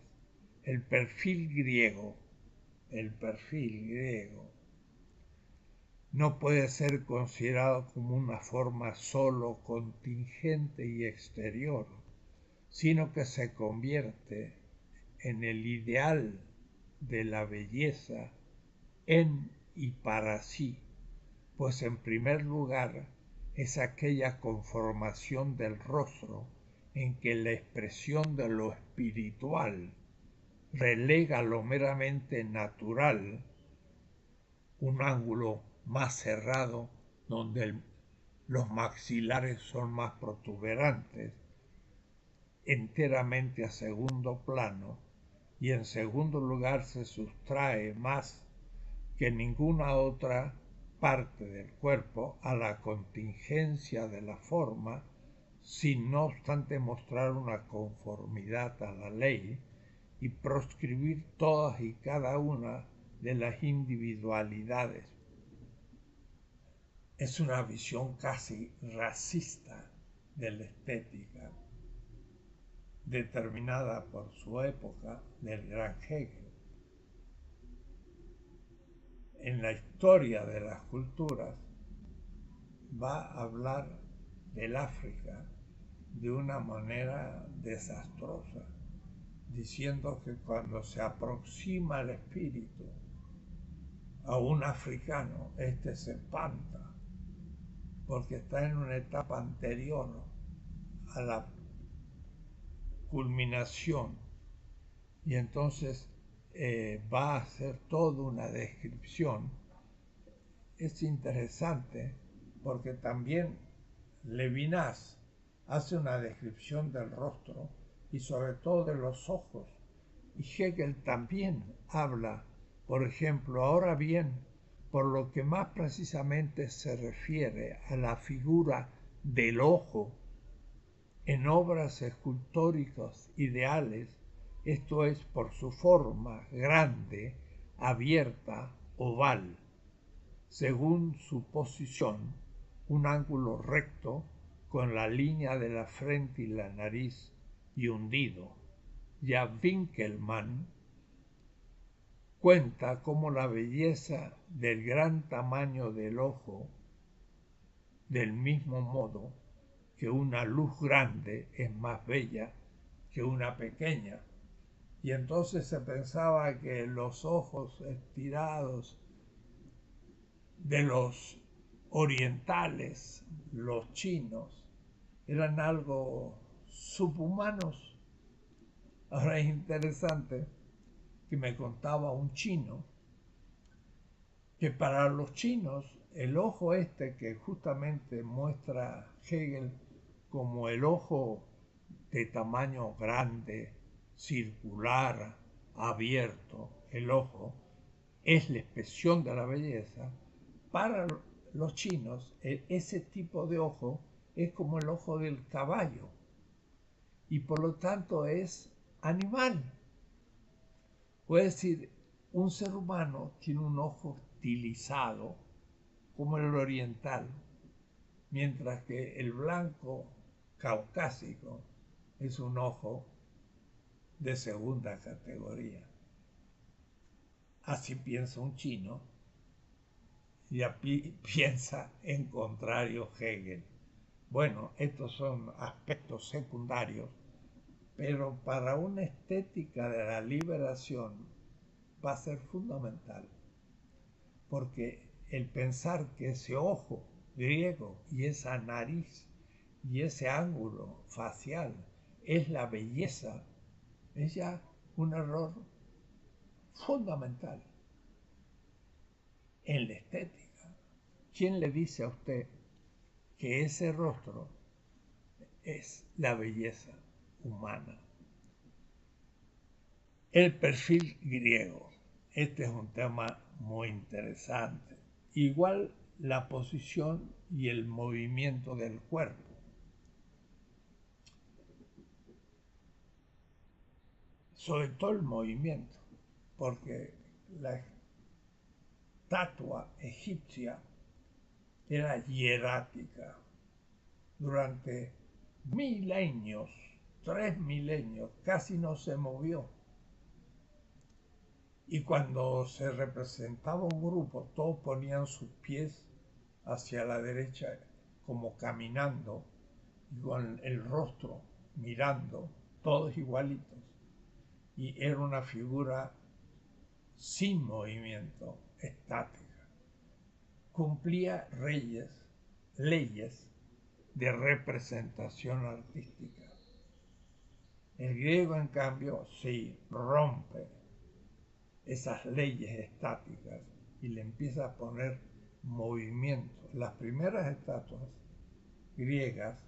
El perfil griego no puede ser considerado como una forma solo contingente y exterior, sino que se convierte en el ideal de la belleza en y para sí, pues en primer lugar es aquella conformación del rostro en que la expresión de lo espiritual relega lo meramente natural, un ángulo más cerrado donde los maxilares son más protuberantes, enteramente a segundo plano, y en segundo lugar se sustrae más que ninguna otra parte del cuerpo a la contingencia de la forma, sin no obstante mostrar una conformidad a la ley y proscribir todas y cada una de las individualidades. Es una visión casi racista de la estética, determinada por su época del gran Hegel. En la historia de las culturas va a hablar del África de una manera desastrosa, diciendo que cuando se aproxima el espíritu a un africano, éste se espanta porque está en una etapa anterior a la culminación y entonces va a hacer toda una descripción. Es interesante porque también Levinas hace una descripción del rostro y sobre todo de los ojos. Y Hegel también habla, por ejemplo, ahora bien, por lo que más precisamente se refiere a la figura del ojo en obras escultóricas ideales, esto es por su forma grande, abierta, oval, según su posición, un ángulo recto con la línea de la frente y la nariz y hundido. Ya Winkelmann cuenta cómo la belleza del gran tamaño del ojo, del mismo modo que una luz grande es más bella que una pequeña. Y entonces se pensaba que los ojos estirados de los orientales, los chinos, eran algo subhumanos. Ahora es interesante que me contaba un chino que para los chinos el ojo este que justamente muestra Hegel como el ojo de tamaño grande, circular, abierto, el ojo, es la expresión de la belleza. Para los chinos, ese tipo de ojo es como el ojo del caballo y por lo tanto es animal. Puede decir, un ser humano tiene un ojo estilizado como el oriental, mientras que el blanco caucásico es un ojo de segunda categoría. Así piensa un chino y piensa en contrario Hegel. Bueno, estos son aspectos secundarios, pero para una estética de la liberación va a ser fundamental, porque el pensar que ese ojo griego y esa nariz y ese ángulo facial es la belleza, es ya un error fundamental en la estética. ¿Quién le dice a usted que ese rostro es la belleza humana? El perfil griego. Este es un tema muy interesante. Igual la posición y el movimiento del cuerpo. Sobre todo el movimiento, porque la estatua egipcia era hierática. Durante milenios, 3 milenios, casi no se movió. Y cuando se representaba un grupo, todos ponían sus pies hacia la derecha como caminando y con el rostro mirando, todos igualitos. Y era una figura sin movimiento, estática. Cumplía leyes de representación artística. El griego, en cambio, sí rompe esas leyes estáticas y le empieza a poner movimiento. Las primeras estatuas griegas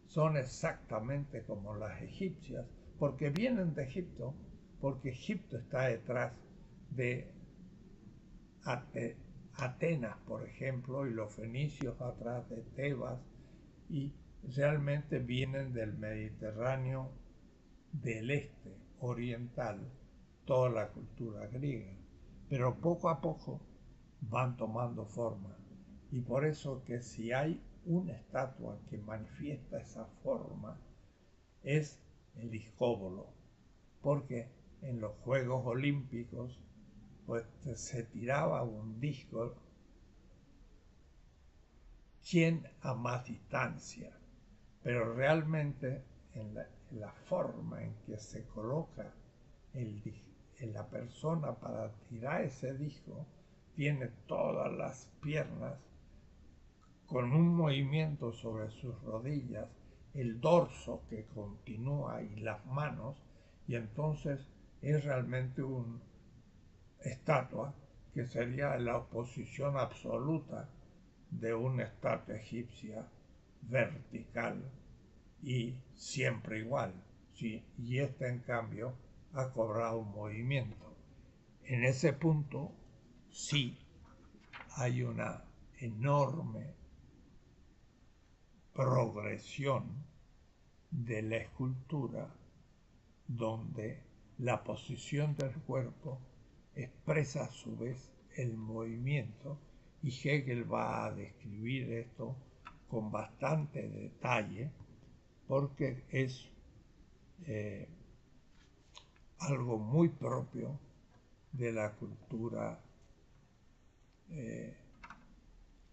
son exactamente como las egipcias, porque vienen de Egipto, porque Egipto está detrás de Atenas, por ejemplo, y los fenicios atrás de Tebas, y realmente vienen del Mediterráneo del este, oriental, toda la cultura griega. Pero poco a poco van tomando forma. Y por eso que si hay una estatua que manifiesta esa forma, es el discóbolo. Porque en los Juegos Olímpicos pues se tiraba un disco, ¿quién a más distancia? Pero realmente en la forma en que se coloca en la persona para tirar ese disco, tiene todas las piernas con un movimiento sobre sus rodillas, el dorso que continúa y las manos, y entonces es realmente una estatua que sería la oposición absoluta de una estatua egipcia vertical y siempre igual. ¿Sí? Y esta, en cambio, ha cobrado un movimiento. En ese punto, sí, hay una enorme progresión de la escultura donde la posición del cuerpo expresa a su vez el movimiento, y Hegel va a describir esto con bastante detalle porque es algo muy propio de la cultura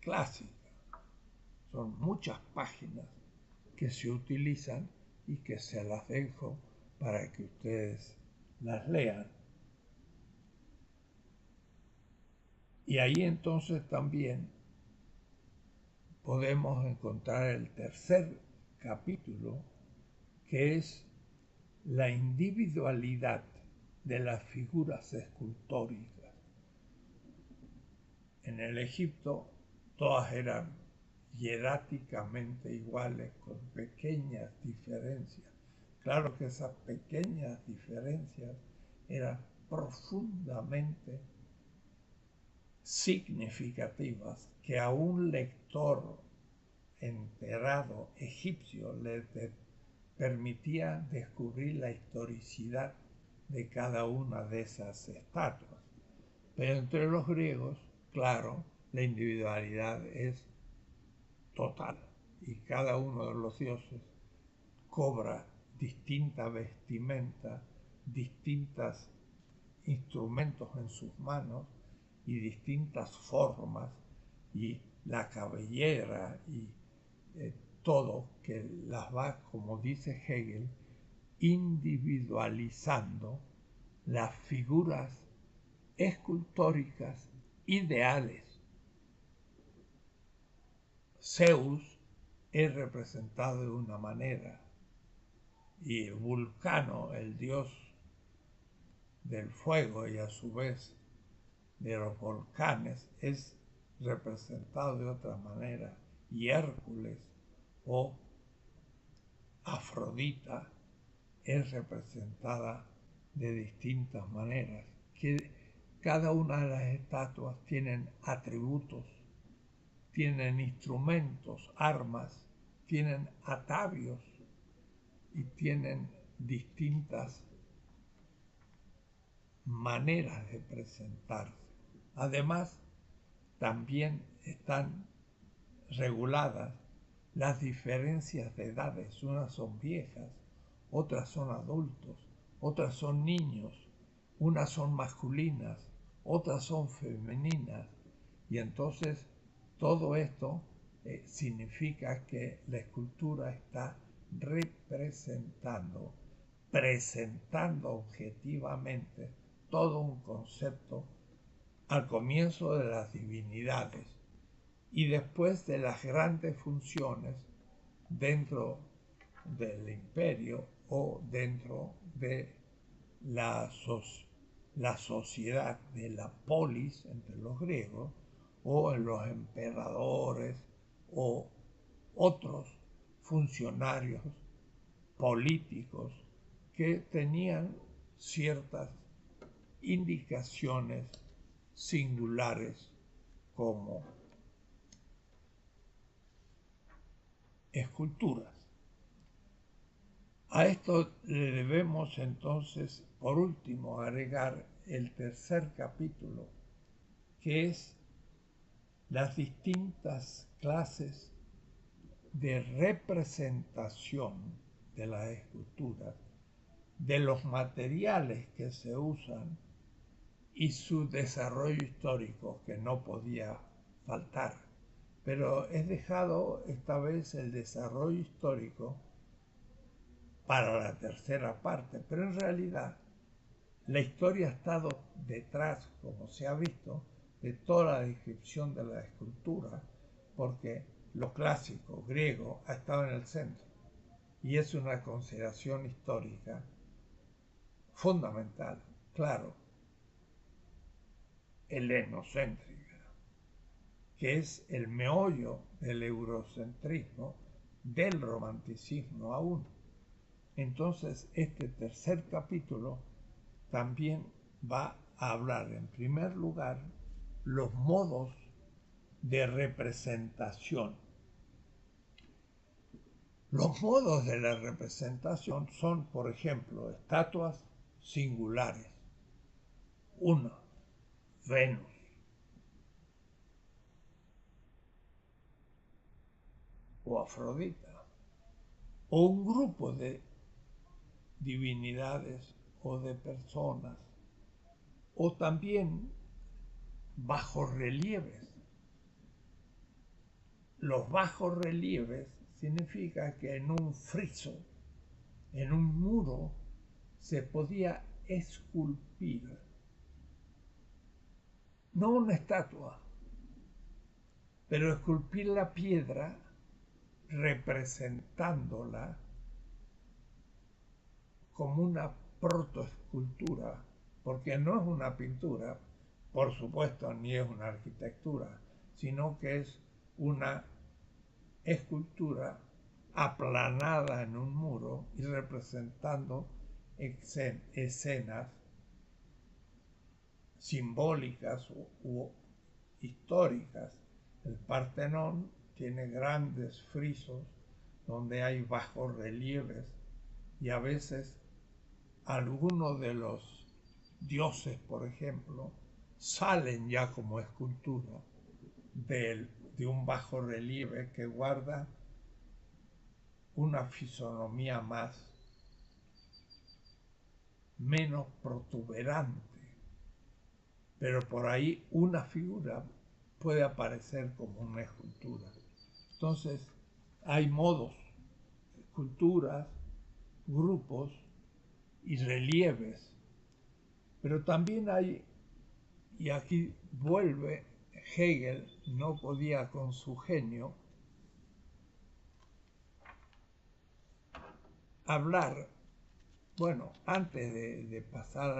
clásica. Son muchas páginas que se utilizan y que se las dejo para que ustedes las lean. Y ahí entonces también podemos encontrar el tercer capítulo, que es la individualidad de las figuras escultóricas. En el Egipto todas eran hieráticamente iguales, con pequeñas diferencias. Claro que esas pequeñas diferencias eran profundamente significativas, que a un lector enterado egipcio le permitía descubrir la historicidad de cada una de esas estatuas. Pero entre los griegos, claro, la individualidad es total y cada uno de los dioses cobra distinta vestimenta, distintos instrumentos en sus manos y distintas formas, y la cabellera y todo que las va, como dice Hegel, individualizando las figuras escultóricas ideales. Zeus es representado de una manera y Vulcano, el dios del fuego y a su vez de los volcanes, es representado de otra manera, y Hércules o Afrodita es representada de distintas maneras, que cada una de las estatuas tienen atributos, tienen instrumentos, armas, tienen atavios y tienen distintas maneras de presentarse. Además, también están reguladas las diferencias de edades. Unas son viejas, otras son adultos, otras son niños, unas son masculinas, otras son femeninas. Y entonces todo esto significa que la escultura está representando, presentando objetivamente todo un concepto al comienzo de las divinidades y después de las grandes funciones dentro del imperio o dentro de la sociedad de la polis entre los griegos, o en los emperadores o otros funcionarios políticos que tenían ciertas indicaciones singulares como esculturas. A esto le debemos entonces, por último, agregar el tercer capítulo, que es las distintas clases de representación de las esculturas, de los materiales que se usan y su desarrollo histórico, que no podía faltar. Pero he dejado esta vez el desarrollo histórico para la tercera parte, pero en realidad la historia ha estado detrás, como se ha visto, de toda la descripción de la escultura, porque lo clásico griego ha estado en el centro y es una consideración histórica fundamental, claro, helenocéntrica, que es el meollo del eurocentrismo, del romanticismo aún. Entonces, este tercer capítulo también va a hablar, en primer lugar, los modos de representación. Los modos de la representación son, por ejemplo, estatuas singulares. Una, Venus. O Afrodita. O un grupo de divinidades o de personas. O también bajorrelieves. Los bajorrelieves significa que en un friso, en un muro, se podía esculpir, no una estatua, pero esculpir la piedra representándola como una protoescultura, porque no es una pintura, por supuesto, ni es una arquitectura, sino que es una escultura aplanada en un muro y representando escenas simbólicas u históricas. El Partenón tiene grandes frisos donde hay bajos relieves y a veces algunos de los dioses, por ejemplo, salen ya como escultura de un bajo relieve que guarda una fisonomía menos protuberante, pero por ahí una figura puede aparecer como una escultura. Entonces, hay modos, esculturas, grupos y relieves, pero también hay, y aquí vuelve Hegel, no podía con su genio hablar. Bueno, antes de pasar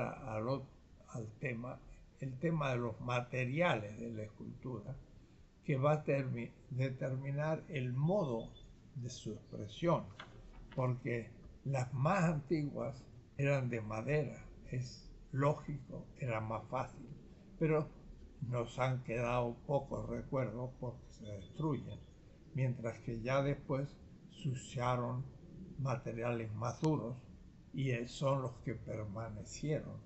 al tema, el tema de los materiales de la escultura, que va a determinar el modo de su expresión, porque las más antiguas eran de madera, es lógico, era más fácil, pero nos han quedado pocos recuerdos porque se destruyen, mientras que ya después se usaron materiales más duros y son los que permanecieron.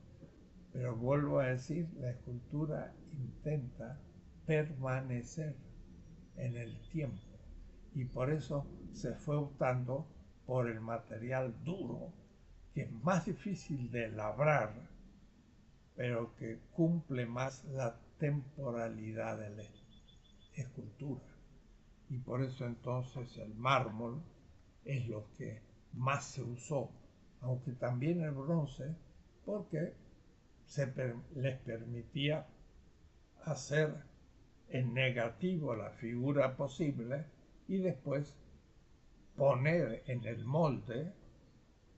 Pero vuelvo a decir, la escultura intenta permanecer en el tiempo y por eso se fue optando por el material duro, que es más difícil de labrar, pero que cumple más la temporalidad de la escultura. Y por eso entonces el mármol es lo que más se usó, aunque también el bronce, porque les permitía hacer en negativo la figura posible y después poner en el molde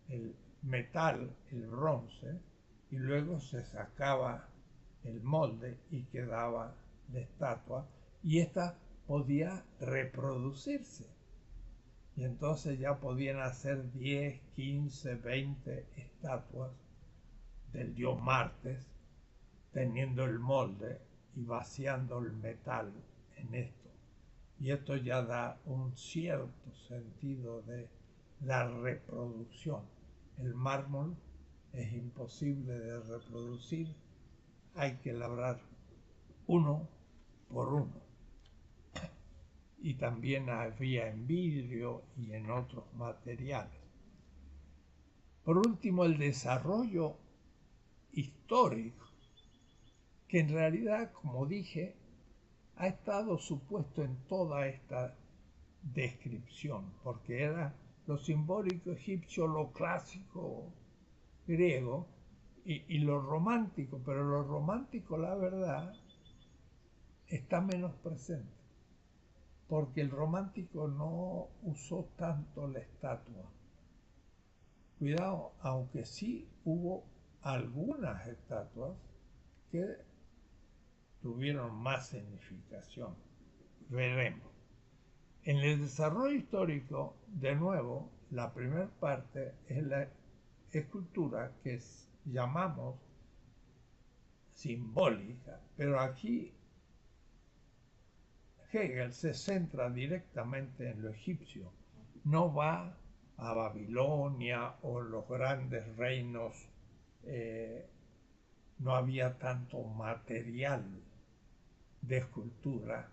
el metal, el bronce, y luego se sacaba el molde y quedaba la estatua, y esta podía reproducirse. Y entonces ya podían hacer 10, 15, 20 estatuas del dios Martes, teniendo el molde y vaciando el metal en esto. Y esto ya da un cierto sentido de la reproducción. El mármol es imposible de reproducir, hay que labrar uno por uno. Y también había en vidrio y en otros materiales. Por último, el desarrollo histórico, que en realidad, como dije, ha estado supuesto en toda esta descripción, porque era lo simbólico egipcio, lo clásico griego y lo romántico, pero lo romántico, la verdad, está menos presente. porque el romántico no usó tanto la estatua. Cuidado, aunque sí hubo algunas estatuas que tuvieron más significación. Veremos. En el desarrollo histórico, de nuevo, la primera parte es la escultura que llamamos simbólica, pero aquí Hegel se centra directamente en lo egipcio, no va a Babilonia o los grandes reinos, no había tanto material de escultura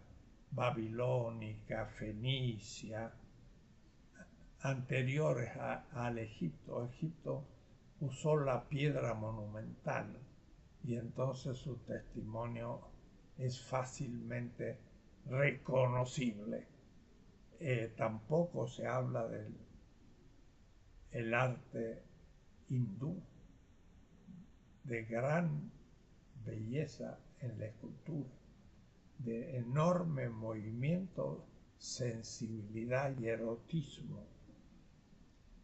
babilónica, fenicia, anteriores al Egipto. Egipto usó la piedra monumental y entonces su testimonio es fácilmente reconocible. Tampoco se habla del arte hindú de gran belleza en la escultura, de enorme movimiento, sensibilidad y erotismo.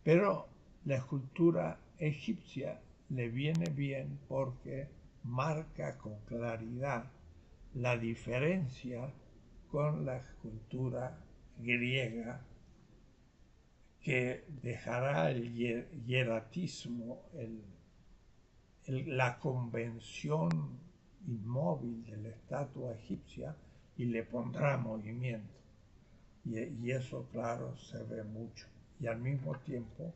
Pero la escultura egipcia le viene bien porque marca con claridad la diferencia con la escultura griega, que dejará el hieratismo, la convención inmóvil de la estatua egipcia y le pondrá movimiento. Y eso, claro, se ve mucho. Y al mismo tiempo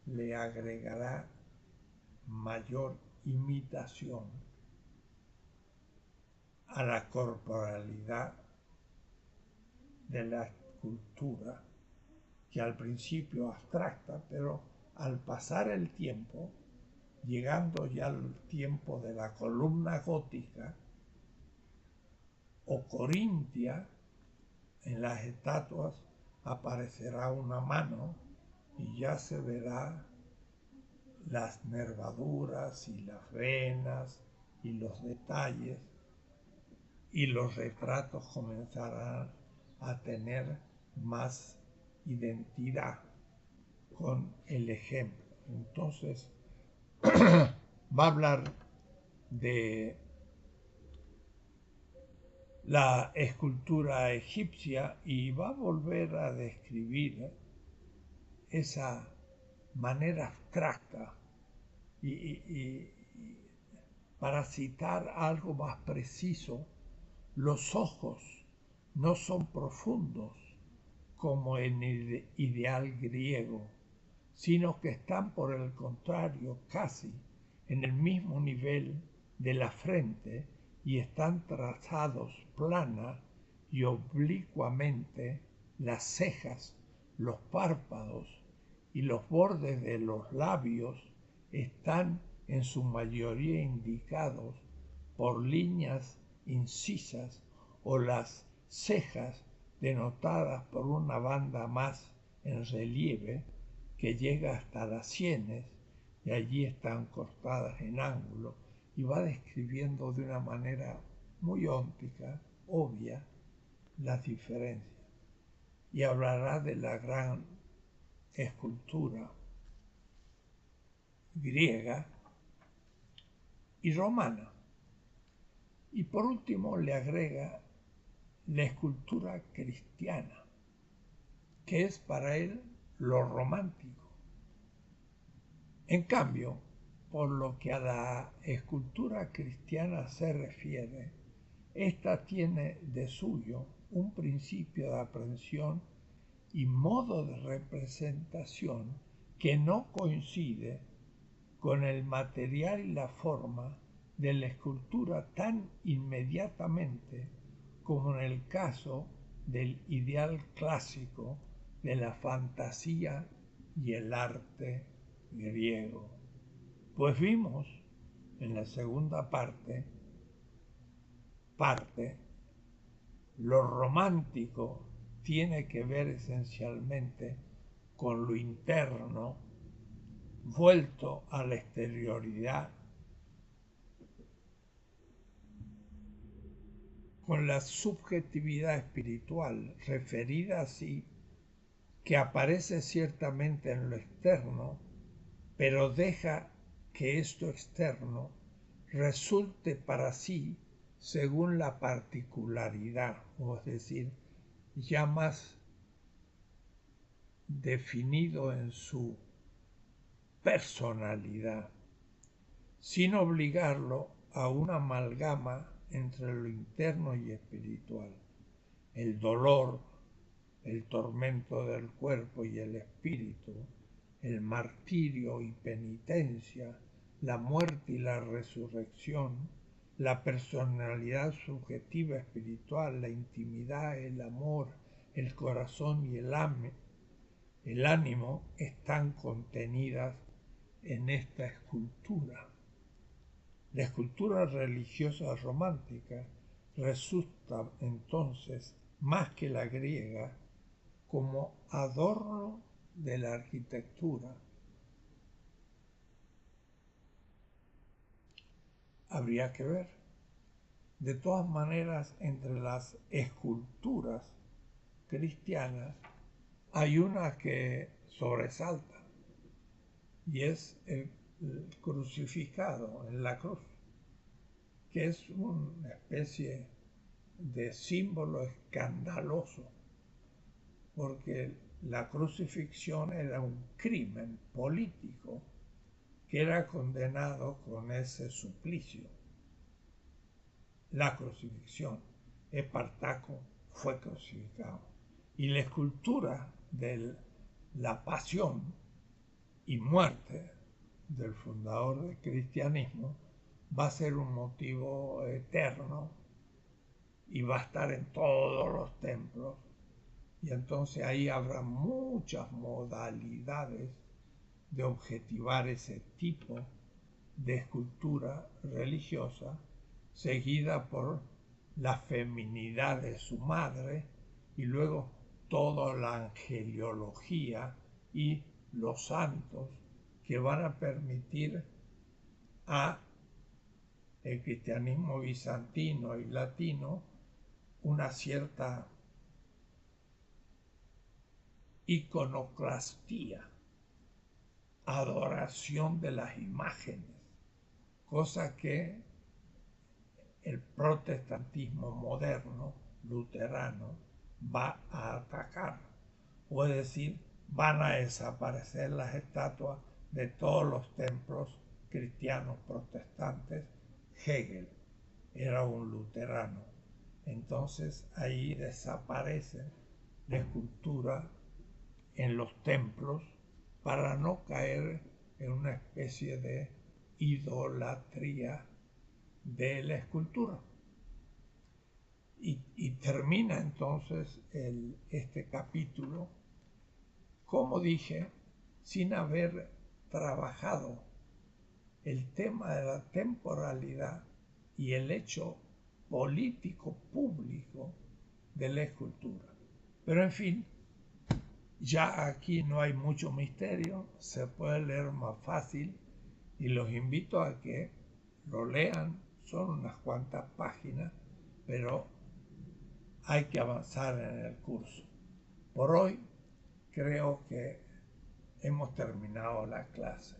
le agregará mayor imitación a la corporalidad de la escultura, que al principio abstracta, pero al pasar el tiempo, llegando ya al tiempo de la columna gótica o corintia, en las estatuas aparecerá una mano y ya se verá las nervaduras y las venas y los detalles, y los retratos comenzarán a tener más identidad con el ejemplo. Entonces va a hablar de la escultura egipcia y va a volver a describir esa manera abstracta y para citar algo más preciso, los ojos no son profundos como en el ideal griego, sino que están por el contrario casi en el mismo nivel de la frente y están trazados plana y oblicuamente las cejas, los párpados y los bordes de los labios están en su mayoría indicados por líneas incisas o las cejas denotadas por una banda más en relieve que llega hasta las sienes y allí están cortadas en ángulo, y va describiendo de una manera muy óptica, obvia, las diferencias. Y hablará de la gran escultura griega y romana. Y por último le agrega la escultura cristiana, que es para él lo romántico. En cambio, por lo que a la escultura cristiana se refiere, esta tiene de suyo un principio de aprehensión y modo de representación que no coincide con el material y la forma de la escultura tan inmediatamente como en el caso del ideal clásico de la fantasía y el arte griego. Pues vimos en la segunda parte, lo romántico tiene que ver esencialmente con lo interno, vuelto a la exterioridad, con la subjetividad espiritual, referida así, que aparece ciertamente en lo externo, pero deja que esto externo resulte para sí según la particularidad, o es decir, ya más definido en su personalidad, sin obligarlo a una amalgama entre lo interno y espiritual. El dolor, el tormento del cuerpo y el espíritu, el martirio y penitencia, la muerte y la resurrección, la personalidad subjetiva espiritual, la intimidad, el amor, el corazón y el ánimo están contenidas en esta escultura. La escultura religiosa romántica resulta entonces, más que la griega, como adorno de la arquitectura. Habría que ver. De todas maneras, entre las esculturas cristianas hay una que sobresalta y es el crucificado en la cruz, que es una especie de símbolo escandaloso, porque la crucifixión era un crimen político que era condenado con ese suplicio. La crucifixión, Espartaco fue crucificado. Y la escultura de la pasión y muerte del fundador del cristianismo va a ser un motivo eterno y va a estar en todos los templos. Y entonces ahí habrá muchas modalidades de objetivar ese tipo de escultura religiosa, seguida por la feminidad de su madre y luego toda la angeliología y los santos que van a permitir a el cristianismo bizantino y latino una cierta iconoclastía, adoración de las imágenes, cosa que el protestantismo moderno, luterano, va a atacar. O es decir, van a desaparecer las estatuas de todos los templos cristianos protestantes. Hegel era un luterano. Entonces ahí desaparece la escultura en los templos para no caer en una especie de idolatría de la escultura. Y termina entonces este capítulo, como dije, sin haber trabajado el tema de la temporalidad y el hecho político público de la escultura. Pero en fin, ya aquí no hay mucho misterio, se puede leer más fácil y los invito a que lo lean. Son unas cuantas páginas, pero hay que avanzar en el curso. Por hoy creo que hemos terminado la clase.